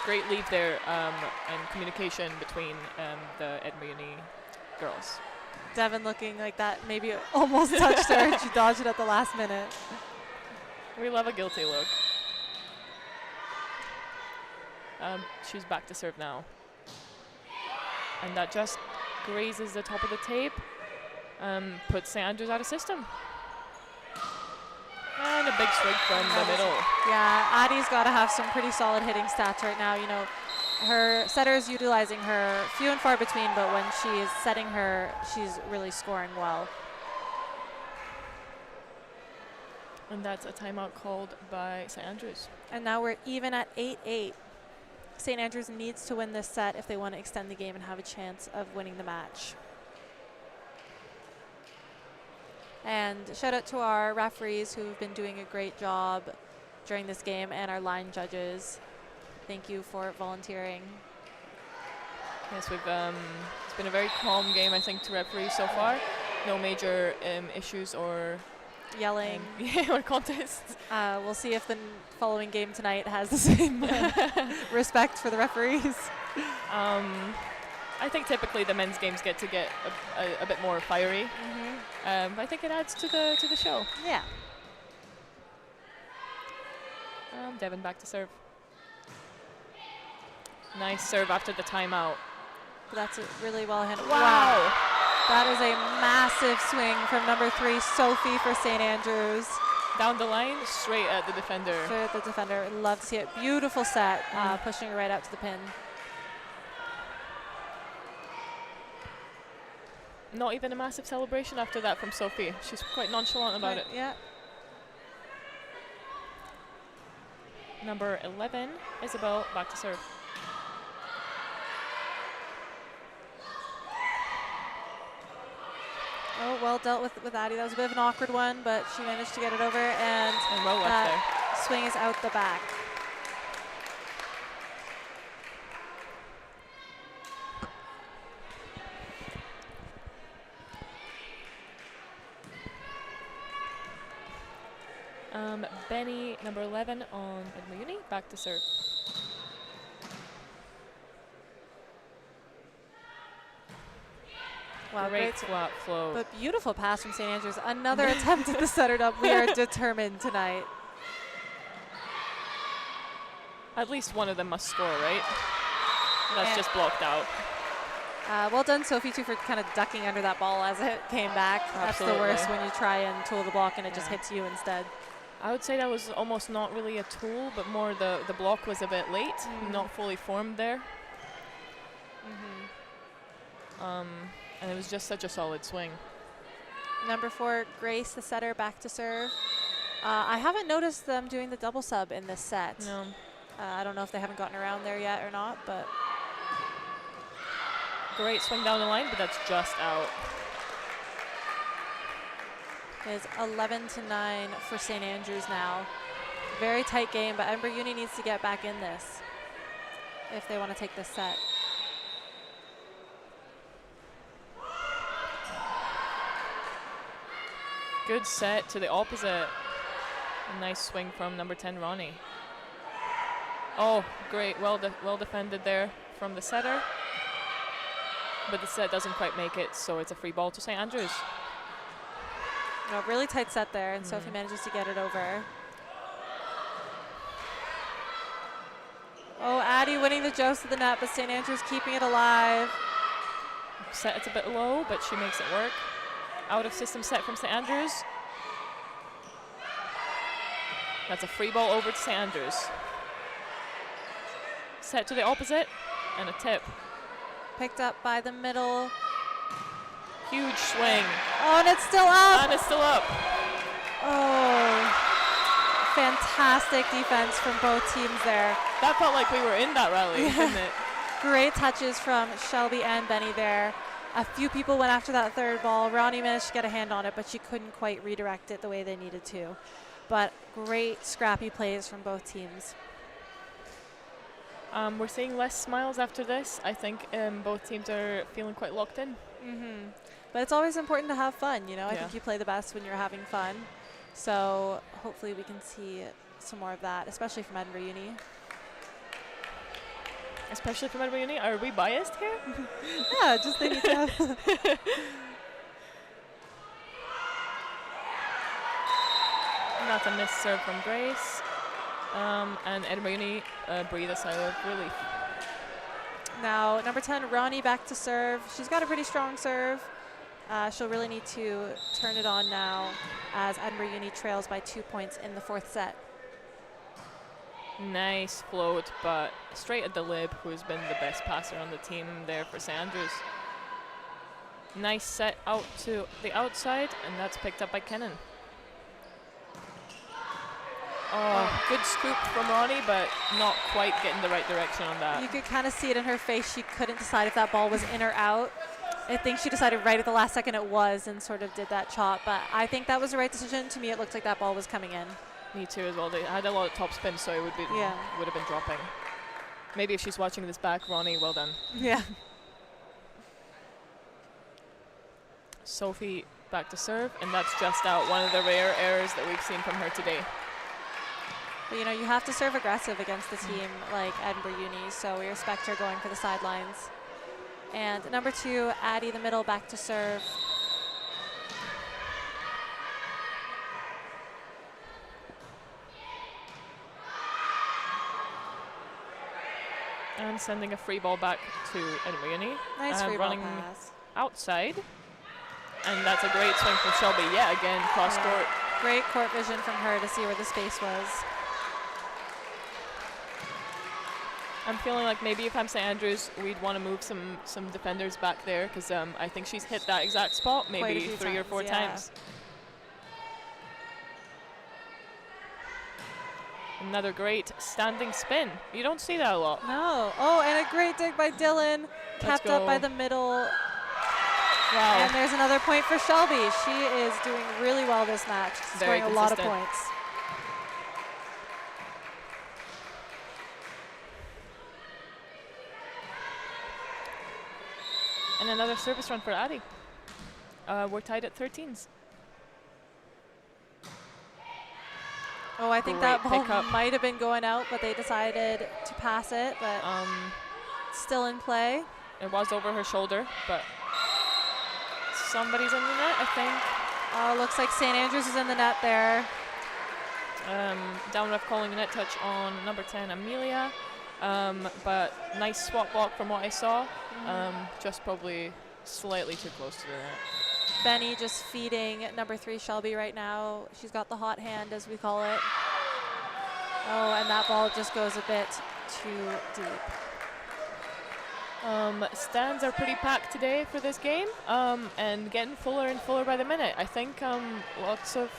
Great lead there and communication between the Edinburgh Uni girls. Devin looking like that maybe almost touched her and she dodged it at the last minute. We love a guilty look. She's back to serve now. And that just grazes the top of the tape. Puts St. Andrews out of system. And a big swing from the middle. Yeah, Addie's got to have some pretty solid hitting stats right now. You know, her setter's utilizing her few and far between, but when she is setting her, she's really scoring well. And that's a timeout called by St. Andrews. And now we're even at 8-8. St. Andrews needs to win this set if they want to extend the game and have a chance of winning the match. And shout out to our referees who've been doing a great job during this game, and our line judges. Thank you for volunteering. Yes, we've it's been a very calm game, I think, to referee so far. No major issues or yelling. Or contests. We'll see if the following game tonight has the same respect for the referees. I think typically the men's games get a bit more fiery. I think it adds to the show. Yeah. Devin back to serve. Nice serve after the timeout. That's a really well handled. Wow. That is a massive swing from number 3, Sophie, for St. Andrews. Down the line, straight at the defender. Straight at the defender. Love to see it. Beautiful set, pushing her right out to the pin. Not even a massive celebration after that from Sophie. She's quite nonchalant about it. Yeah. Number 11, Isabel, back to serve. Oh, well dealt with Addie. That was a bit of an awkward one, but she managed to get it over, and well left there. Swing is out the back. Benny, number 11 on Edinburgh Uni, back to serve. Wow, great flat flow. But beautiful pass from St. Andrews. Another attempt at the setter dump. We are determined tonight. At least one of them must score, right? That's just blocked out. Well done, Sophie, too, for kind of ducking under that ball as it came back. That's the worst, when you try and tool the block and it just hits you instead. I would say that was almost not really a tool, but more the block was a bit late, not fully formed there. And it was just such a solid swing. Number 4, Grace, the setter, back to serve. I haven't noticed them doing the double sub in this set. No. I don't know if they haven't gotten around there yet or not, but... Great swing down the line, but that's just out. It is 11-9 for St. Andrews now. Very tight game, but Edinburgh Uni needs to get back in this if they want to take this set. Good set to the opposite. A nice swing from number 10, Ronnie. Oh, great. Well defended there from the setter. But the set doesn't quite make it, so it's a free ball to St. Andrews. No, really tight set there, and Sophie manages to get it over. Oh, Addie winning the joust to the net, but St. Andrews keeping it alive. Set, it's a bit low, but she makes it work. Out of system set from St. Andrews. That's a free ball over to St. Andrews. Set to the opposite, and a tip. Picked up by the middle. Huge swing. Oh, and it's still up. And it's still up. Oh, fantastic defense from both teams there. That felt like we were in that rally, didn't it? Great touches from Shelby and Benny there. A few people went after that third ball. Ronnie managed to get a hand on it, but she couldn't quite redirect it the way they needed to. But great scrappy plays from both teams. We're seeing less smiles after this. I think both teams are feeling quite locked in. But it's always important to have fun, you know. I Yeah. think you play the best when you're having fun. So hopefully we can see some more of that, especially from Edinburgh Uni. Especially from Edinburgh Uni. Are we biased here? Yeah, just they need to have. And that's a missed serve from Grace. And Edinburgh Uni breathe a sigh of relief. Now, number 10, Ronnie back to serve. She's got a pretty strong serve. She'll really need to turn it on now as Edinburgh Uni trails by 2 points in the fourth set. Nice float, but straight at the lib, who's been the best passer on the team there for St. Andrews. Nice set out to the outside, and that's picked up by Kennan. Oh, good scoop from Ronnie, but not quite getting the right direction on that. You could kind of see it in her face. She couldn't decide if that ball was in or out. I think she decided right at the last second it was and sort of did that chop. But I think that was the right decision. To me, it looked like that ball was coming in. Me too as well. They had a lot of top spin, so it would have been dropping. Maybe if she's watching this back, Ronnie, well done. Yeah. Sophie back to serve, and that's just out. One of the rare errors that we've seen from her today. But, you know, you have to serve aggressive against a team like Edinburgh Uni, so we respect her going for the sidelines. And number 2, Addie, the middle, back to serve. And sending a free ball back to Edinburgh Uni. Nice free ball running pass. Outside. And that's a great swing from Shelby. Yet again, cross court. Great court vision from her to see where the space was. I'm feeling like maybe if I'm St. Andrews, we'd want to move some defenders back there, because I think she's hit that exact spot maybe 3 or 4 times. Another great standing spin. You don't see that a lot. No. Oh, and a great dig by Dylan. Kept up by the middle. Wow. And there's another point for Shelby. She is doing really well this match. She's Very scoring a lot of consistent. points. And another service run for Addie. We're tied at 13s. Oh, I think Great that ball pickup. might have been going out, but they decided to pass it, but still in play. It was over her shoulder, but somebody's in the net, I think. Oh, looks like St. Andrews is in the net there. Down ref calling a net touch on number 10, Amelia. But nice swap block from what I saw. Just probably slightly too close to the net. Benny just feeding number 3 Shelby right now. She's got the hot hand, as we call it. Oh, and that ball just goes a bit too deep. Stands are pretty packed today for this game, and getting fuller and fuller by the minute. I think lots of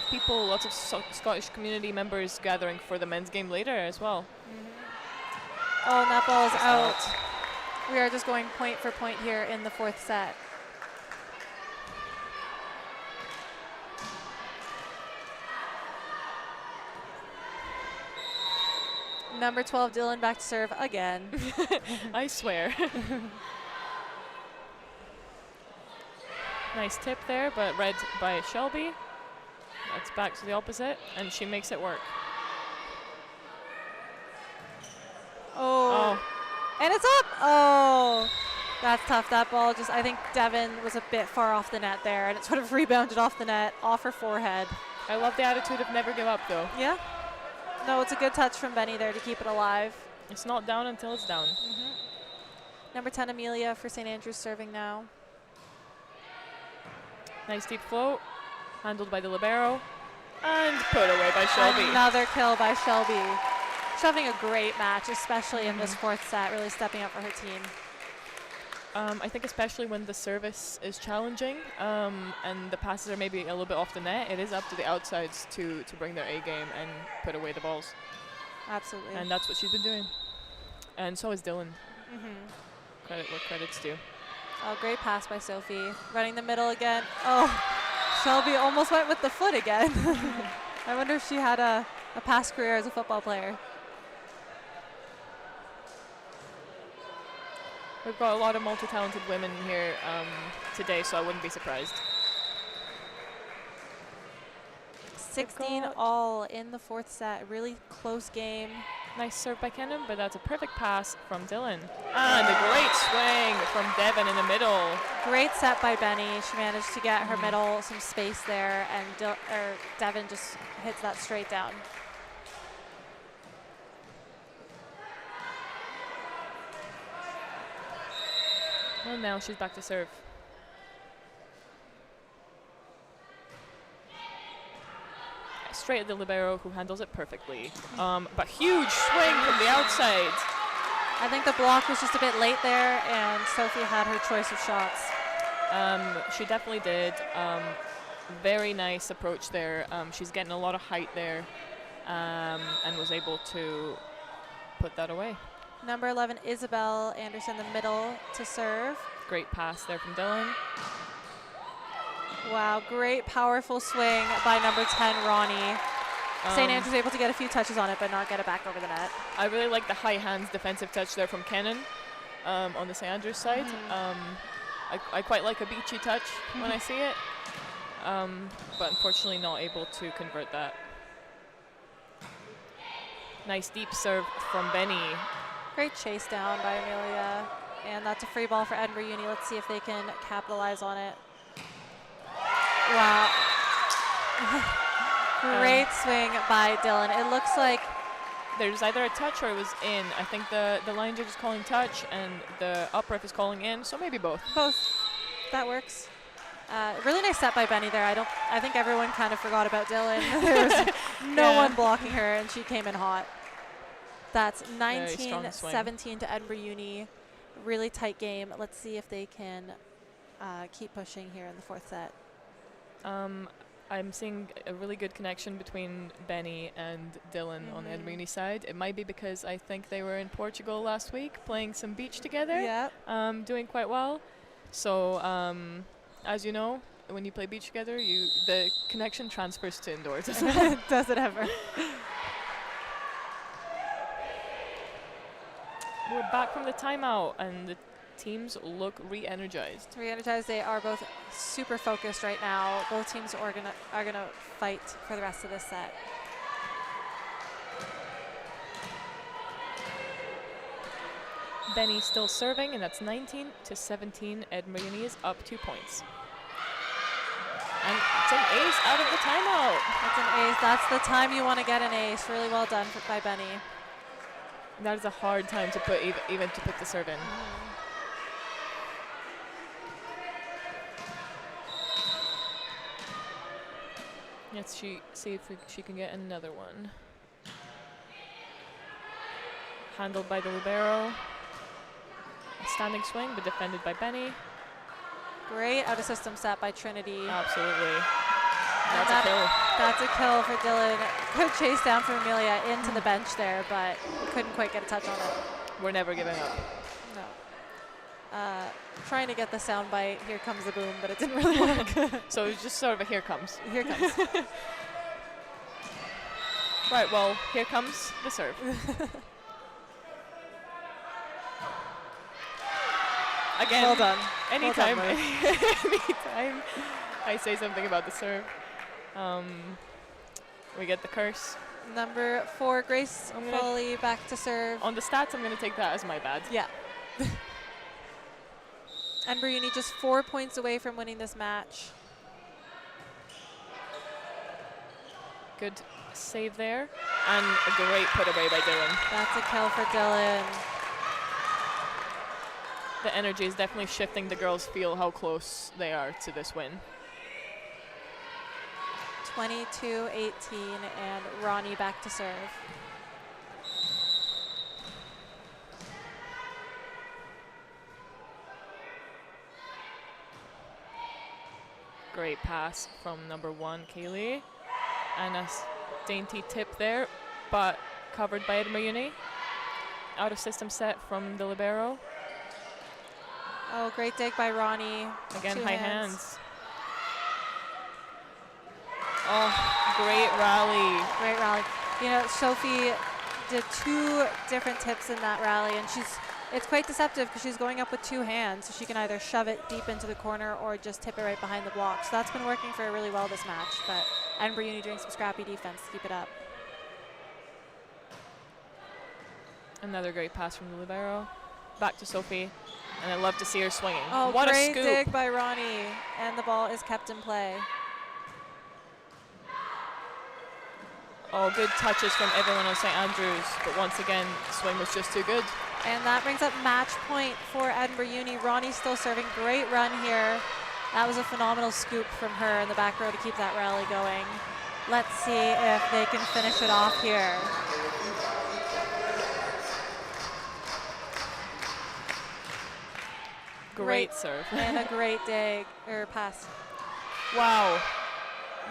people, lots of Scottish community members gathering for the men's game later as well. Oh, and that ball is out. We are just going point for point here in the fourth set. Number 12, Dylan, back to serve again. I swear. Nice tip there, but read by Shelby. That's back to the opposite, and she makes it work. Oh. And it's up. Oh, that's tough. That ball just, I think Devin was a bit far off the net there, and it sort of rebounded off the net, off her forehead. I love the attitude of never give up, though. Yeah. No, it's a good touch from Benny there to keep it alive. It's not down until it's down. Number 10, Amelia for St. Andrews serving now. Nice deep float, handled by the libero. And put away by Shelby. Another kill by Shelby. She's having a great match, especially in this fourth set, really stepping up for her team. I think especially when the service is challenging and the passes are maybe a little bit off the net, it is up to the outsides to bring their A game and put away the balls. Absolutely. And that's what she's been doing. And so is Dylan. Credit where credit's due. Oh, great pass by Sophie. Running the middle again. Oh, Shelby almost went with the foot again. I wonder if she had a past career as a football player. We've got a lot of multi-talented women here today, so I wouldn't be surprised. 16 all in the fourth set. Really close game. Nice serve by Kenan, but that's a perfect pass from Dylan. And a great swing from Devin in the middle. Great set by Benny. She managed to get her middle some space there, and Devin just hits that straight down. Well, now she's back to serve. Straight at the libero, who handles it perfectly. But huge swing from the outside. I think the block was just a bit late there, and Sophie had her choice of shots. She definitely did. Very nice approach there. She's getting a lot of height there, and was able to put that away. Number 11, Isabel Anderson, the middle to serve. Great pass there from Dylan. Wow, great powerful swing by number 10, Ronnie. St. Andrews able to get a few touches on it, but not get it back over the net. I really like the high hands defensive touch there from Kenan on the St. Andrews side. I quite like a beachy touch when I see it, but unfortunately not able to convert that. Nice deep serve from Benny. Great chase down by Amelia, and that's a free ball for Edinburgh Uni. Let's see if they can capitalize on it. Wow. Great swing by Dylan. It looks like there's either a touch or it was in. I think the line judge is calling touch and the up ref is calling in, so maybe both. Both. That works. Really nice set by Benny there. I think everyone kind of forgot about Dylan. There was no one blocking her, and she came in hot. That's 19-17 to Edinburgh Uni. Really tight game. Let's see if they can keep pushing here in the fourth set. I'm seeing a really good connection between Benny and Dylan on the Edinburgh Uni side. It might be because I think they were in Portugal last week playing some beach together. Yeah. Doing quite well. So as you know, when you play beach together, the connection transfers to indoors. Does it ever? We're back from the timeout, and the teams look re-energized. Re-energized. They are both super focused right now. Both teams are gonna fight for the rest of this set. Benny still serving, and that's 19-17. Edinburgh Uni is up 2 points. And it's an ace out of the timeout. That's an ace. That's the time you want to get an ace. Really well done by Benny. That is a hard time to put even to put the serve in. Let's see if she can get another one. Handled by the libero. A standing swing, but defended by Benny. Great out of system set by Trinity. Absolutely. That's a kill. That's a kill for Dylan. Good chase down from Amelia into the bench there, but couldn't quite get a touch on it. We're never giving up. No. Trying to get the sound bite, here comes the boom, but it didn't really work. So it was just sort of a here comes. Here comes. Right, well, here comes the serve. Again, Well done. Anytime, Well done, anytime I say something about the serve, we get the curse. Number 4, Grace Foley back to serve. On the stats, I'm going to take that as my bad. Yeah. Edinburgh Uni just 4 points away from winning this match. Good save there, and a great put away by Dylan. That's a kill for Dylan. The energy is definitely shifting. The girls feel how close they are to this win. 22-18, and Ronnie back to serve. Great pass from number 1, Kaylee. And a dainty tip there, but covered by Edinburgh Uni. Out of system set from the libero. Oh, great dig by Ronnie. Again, Two high hands. Oh, great rally. Great rally. You know, Sophie did 2 different tips in that rally, and it's quite deceptive because she's going up with 2 hands, so she can either shove it deep into the corner or just tip it right behind the block. So that's been working for her really well this match, but Edinburgh Uni doing some scrappy defense to keep it up. Another great pass from the libero. Back to Sophie, and I love to see her swinging. Oh, what great a scoop. dig by Ronnie, and the ball is kept in play. Oh, good touches from everyone on St. Andrews, but once again, the swing was just too good. And that brings up match point for Edinburgh Uni. Ronnie still serving. Great run here. That was a phenomenal scoop from her in the back row to keep that rally going. Let's see if they can finish it off here. Great serve. And a great dig, or pass. Wow.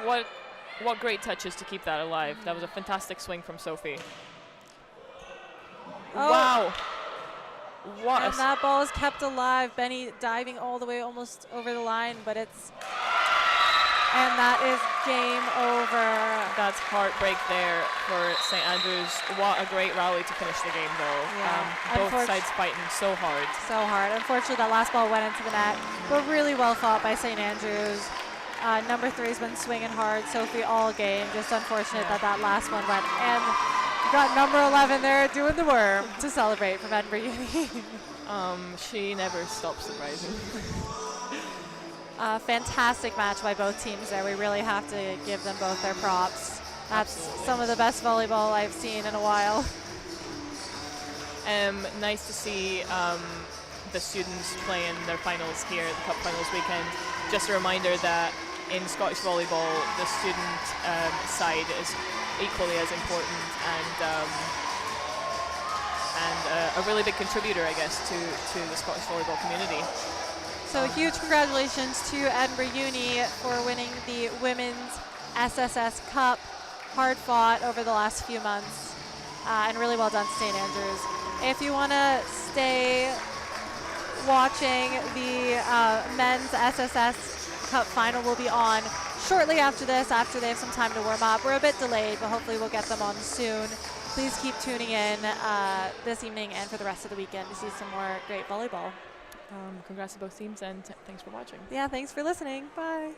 What great touches to keep that alive. That was a fantastic swing from Sophie. Oh. Wow. What And that ball is kept alive. Benny diving all the way almost over the line, but it's... And that is game over. That's heartbreak there for St. Andrews. What a great rally to finish the game, though. Yeah. Both sides fighting so hard. So hard. Unfortunately, that last ball went into the net, but really well fought by St. Andrews. Number 3's been swinging hard. Sophie all game. Just unfortunate that that last one went. And you got number 11 there doing the worm to celebrate from Edinburgh Uni. She never stops surprising. Fantastic match by both teams there. We really have to give them both their props. That's Absolutely. some of the best volleyball I've seen in a while. Nice to see the students playing their finals here at the Cup Finals weekend. Just a reminder that in Scottish volleyball, the student side is equally as important and a really big contributor, I guess, to the Scottish volleyball community. So huge congratulations to Edinburgh Uni for winning the Women's SSS Cup. Hard fought over the last few months, and really well done to St. Andrews. If you want to stay watching, the men's SSS Cup final will be on shortly after this, after they have some time to warm up. We're a bit delayed, but hopefully we'll get them on soon. Please keep tuning in this evening and for the rest of the weekend to see some more great volleyball. Congrats to both teams, and thanks for watching. Yeah, thanks for listening. Bye.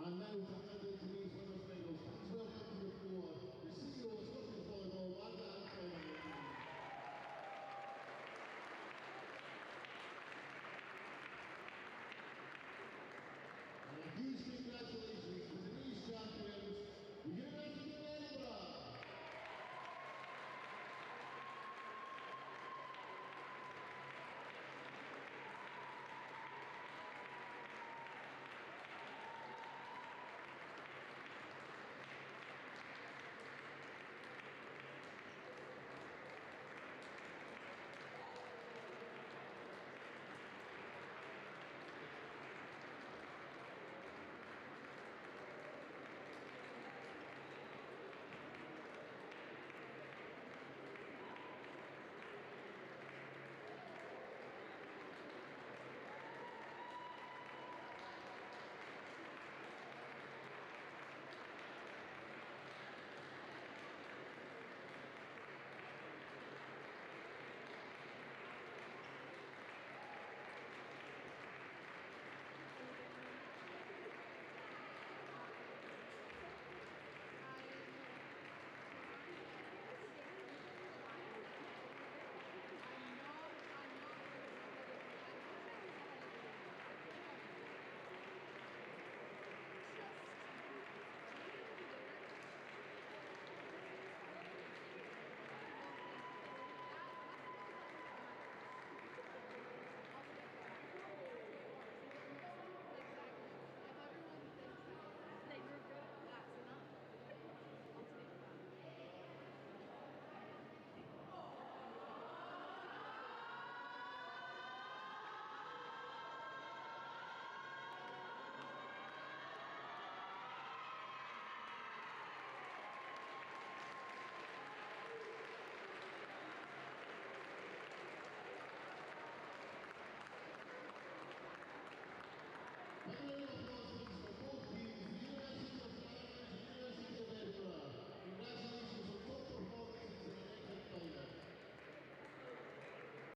And now to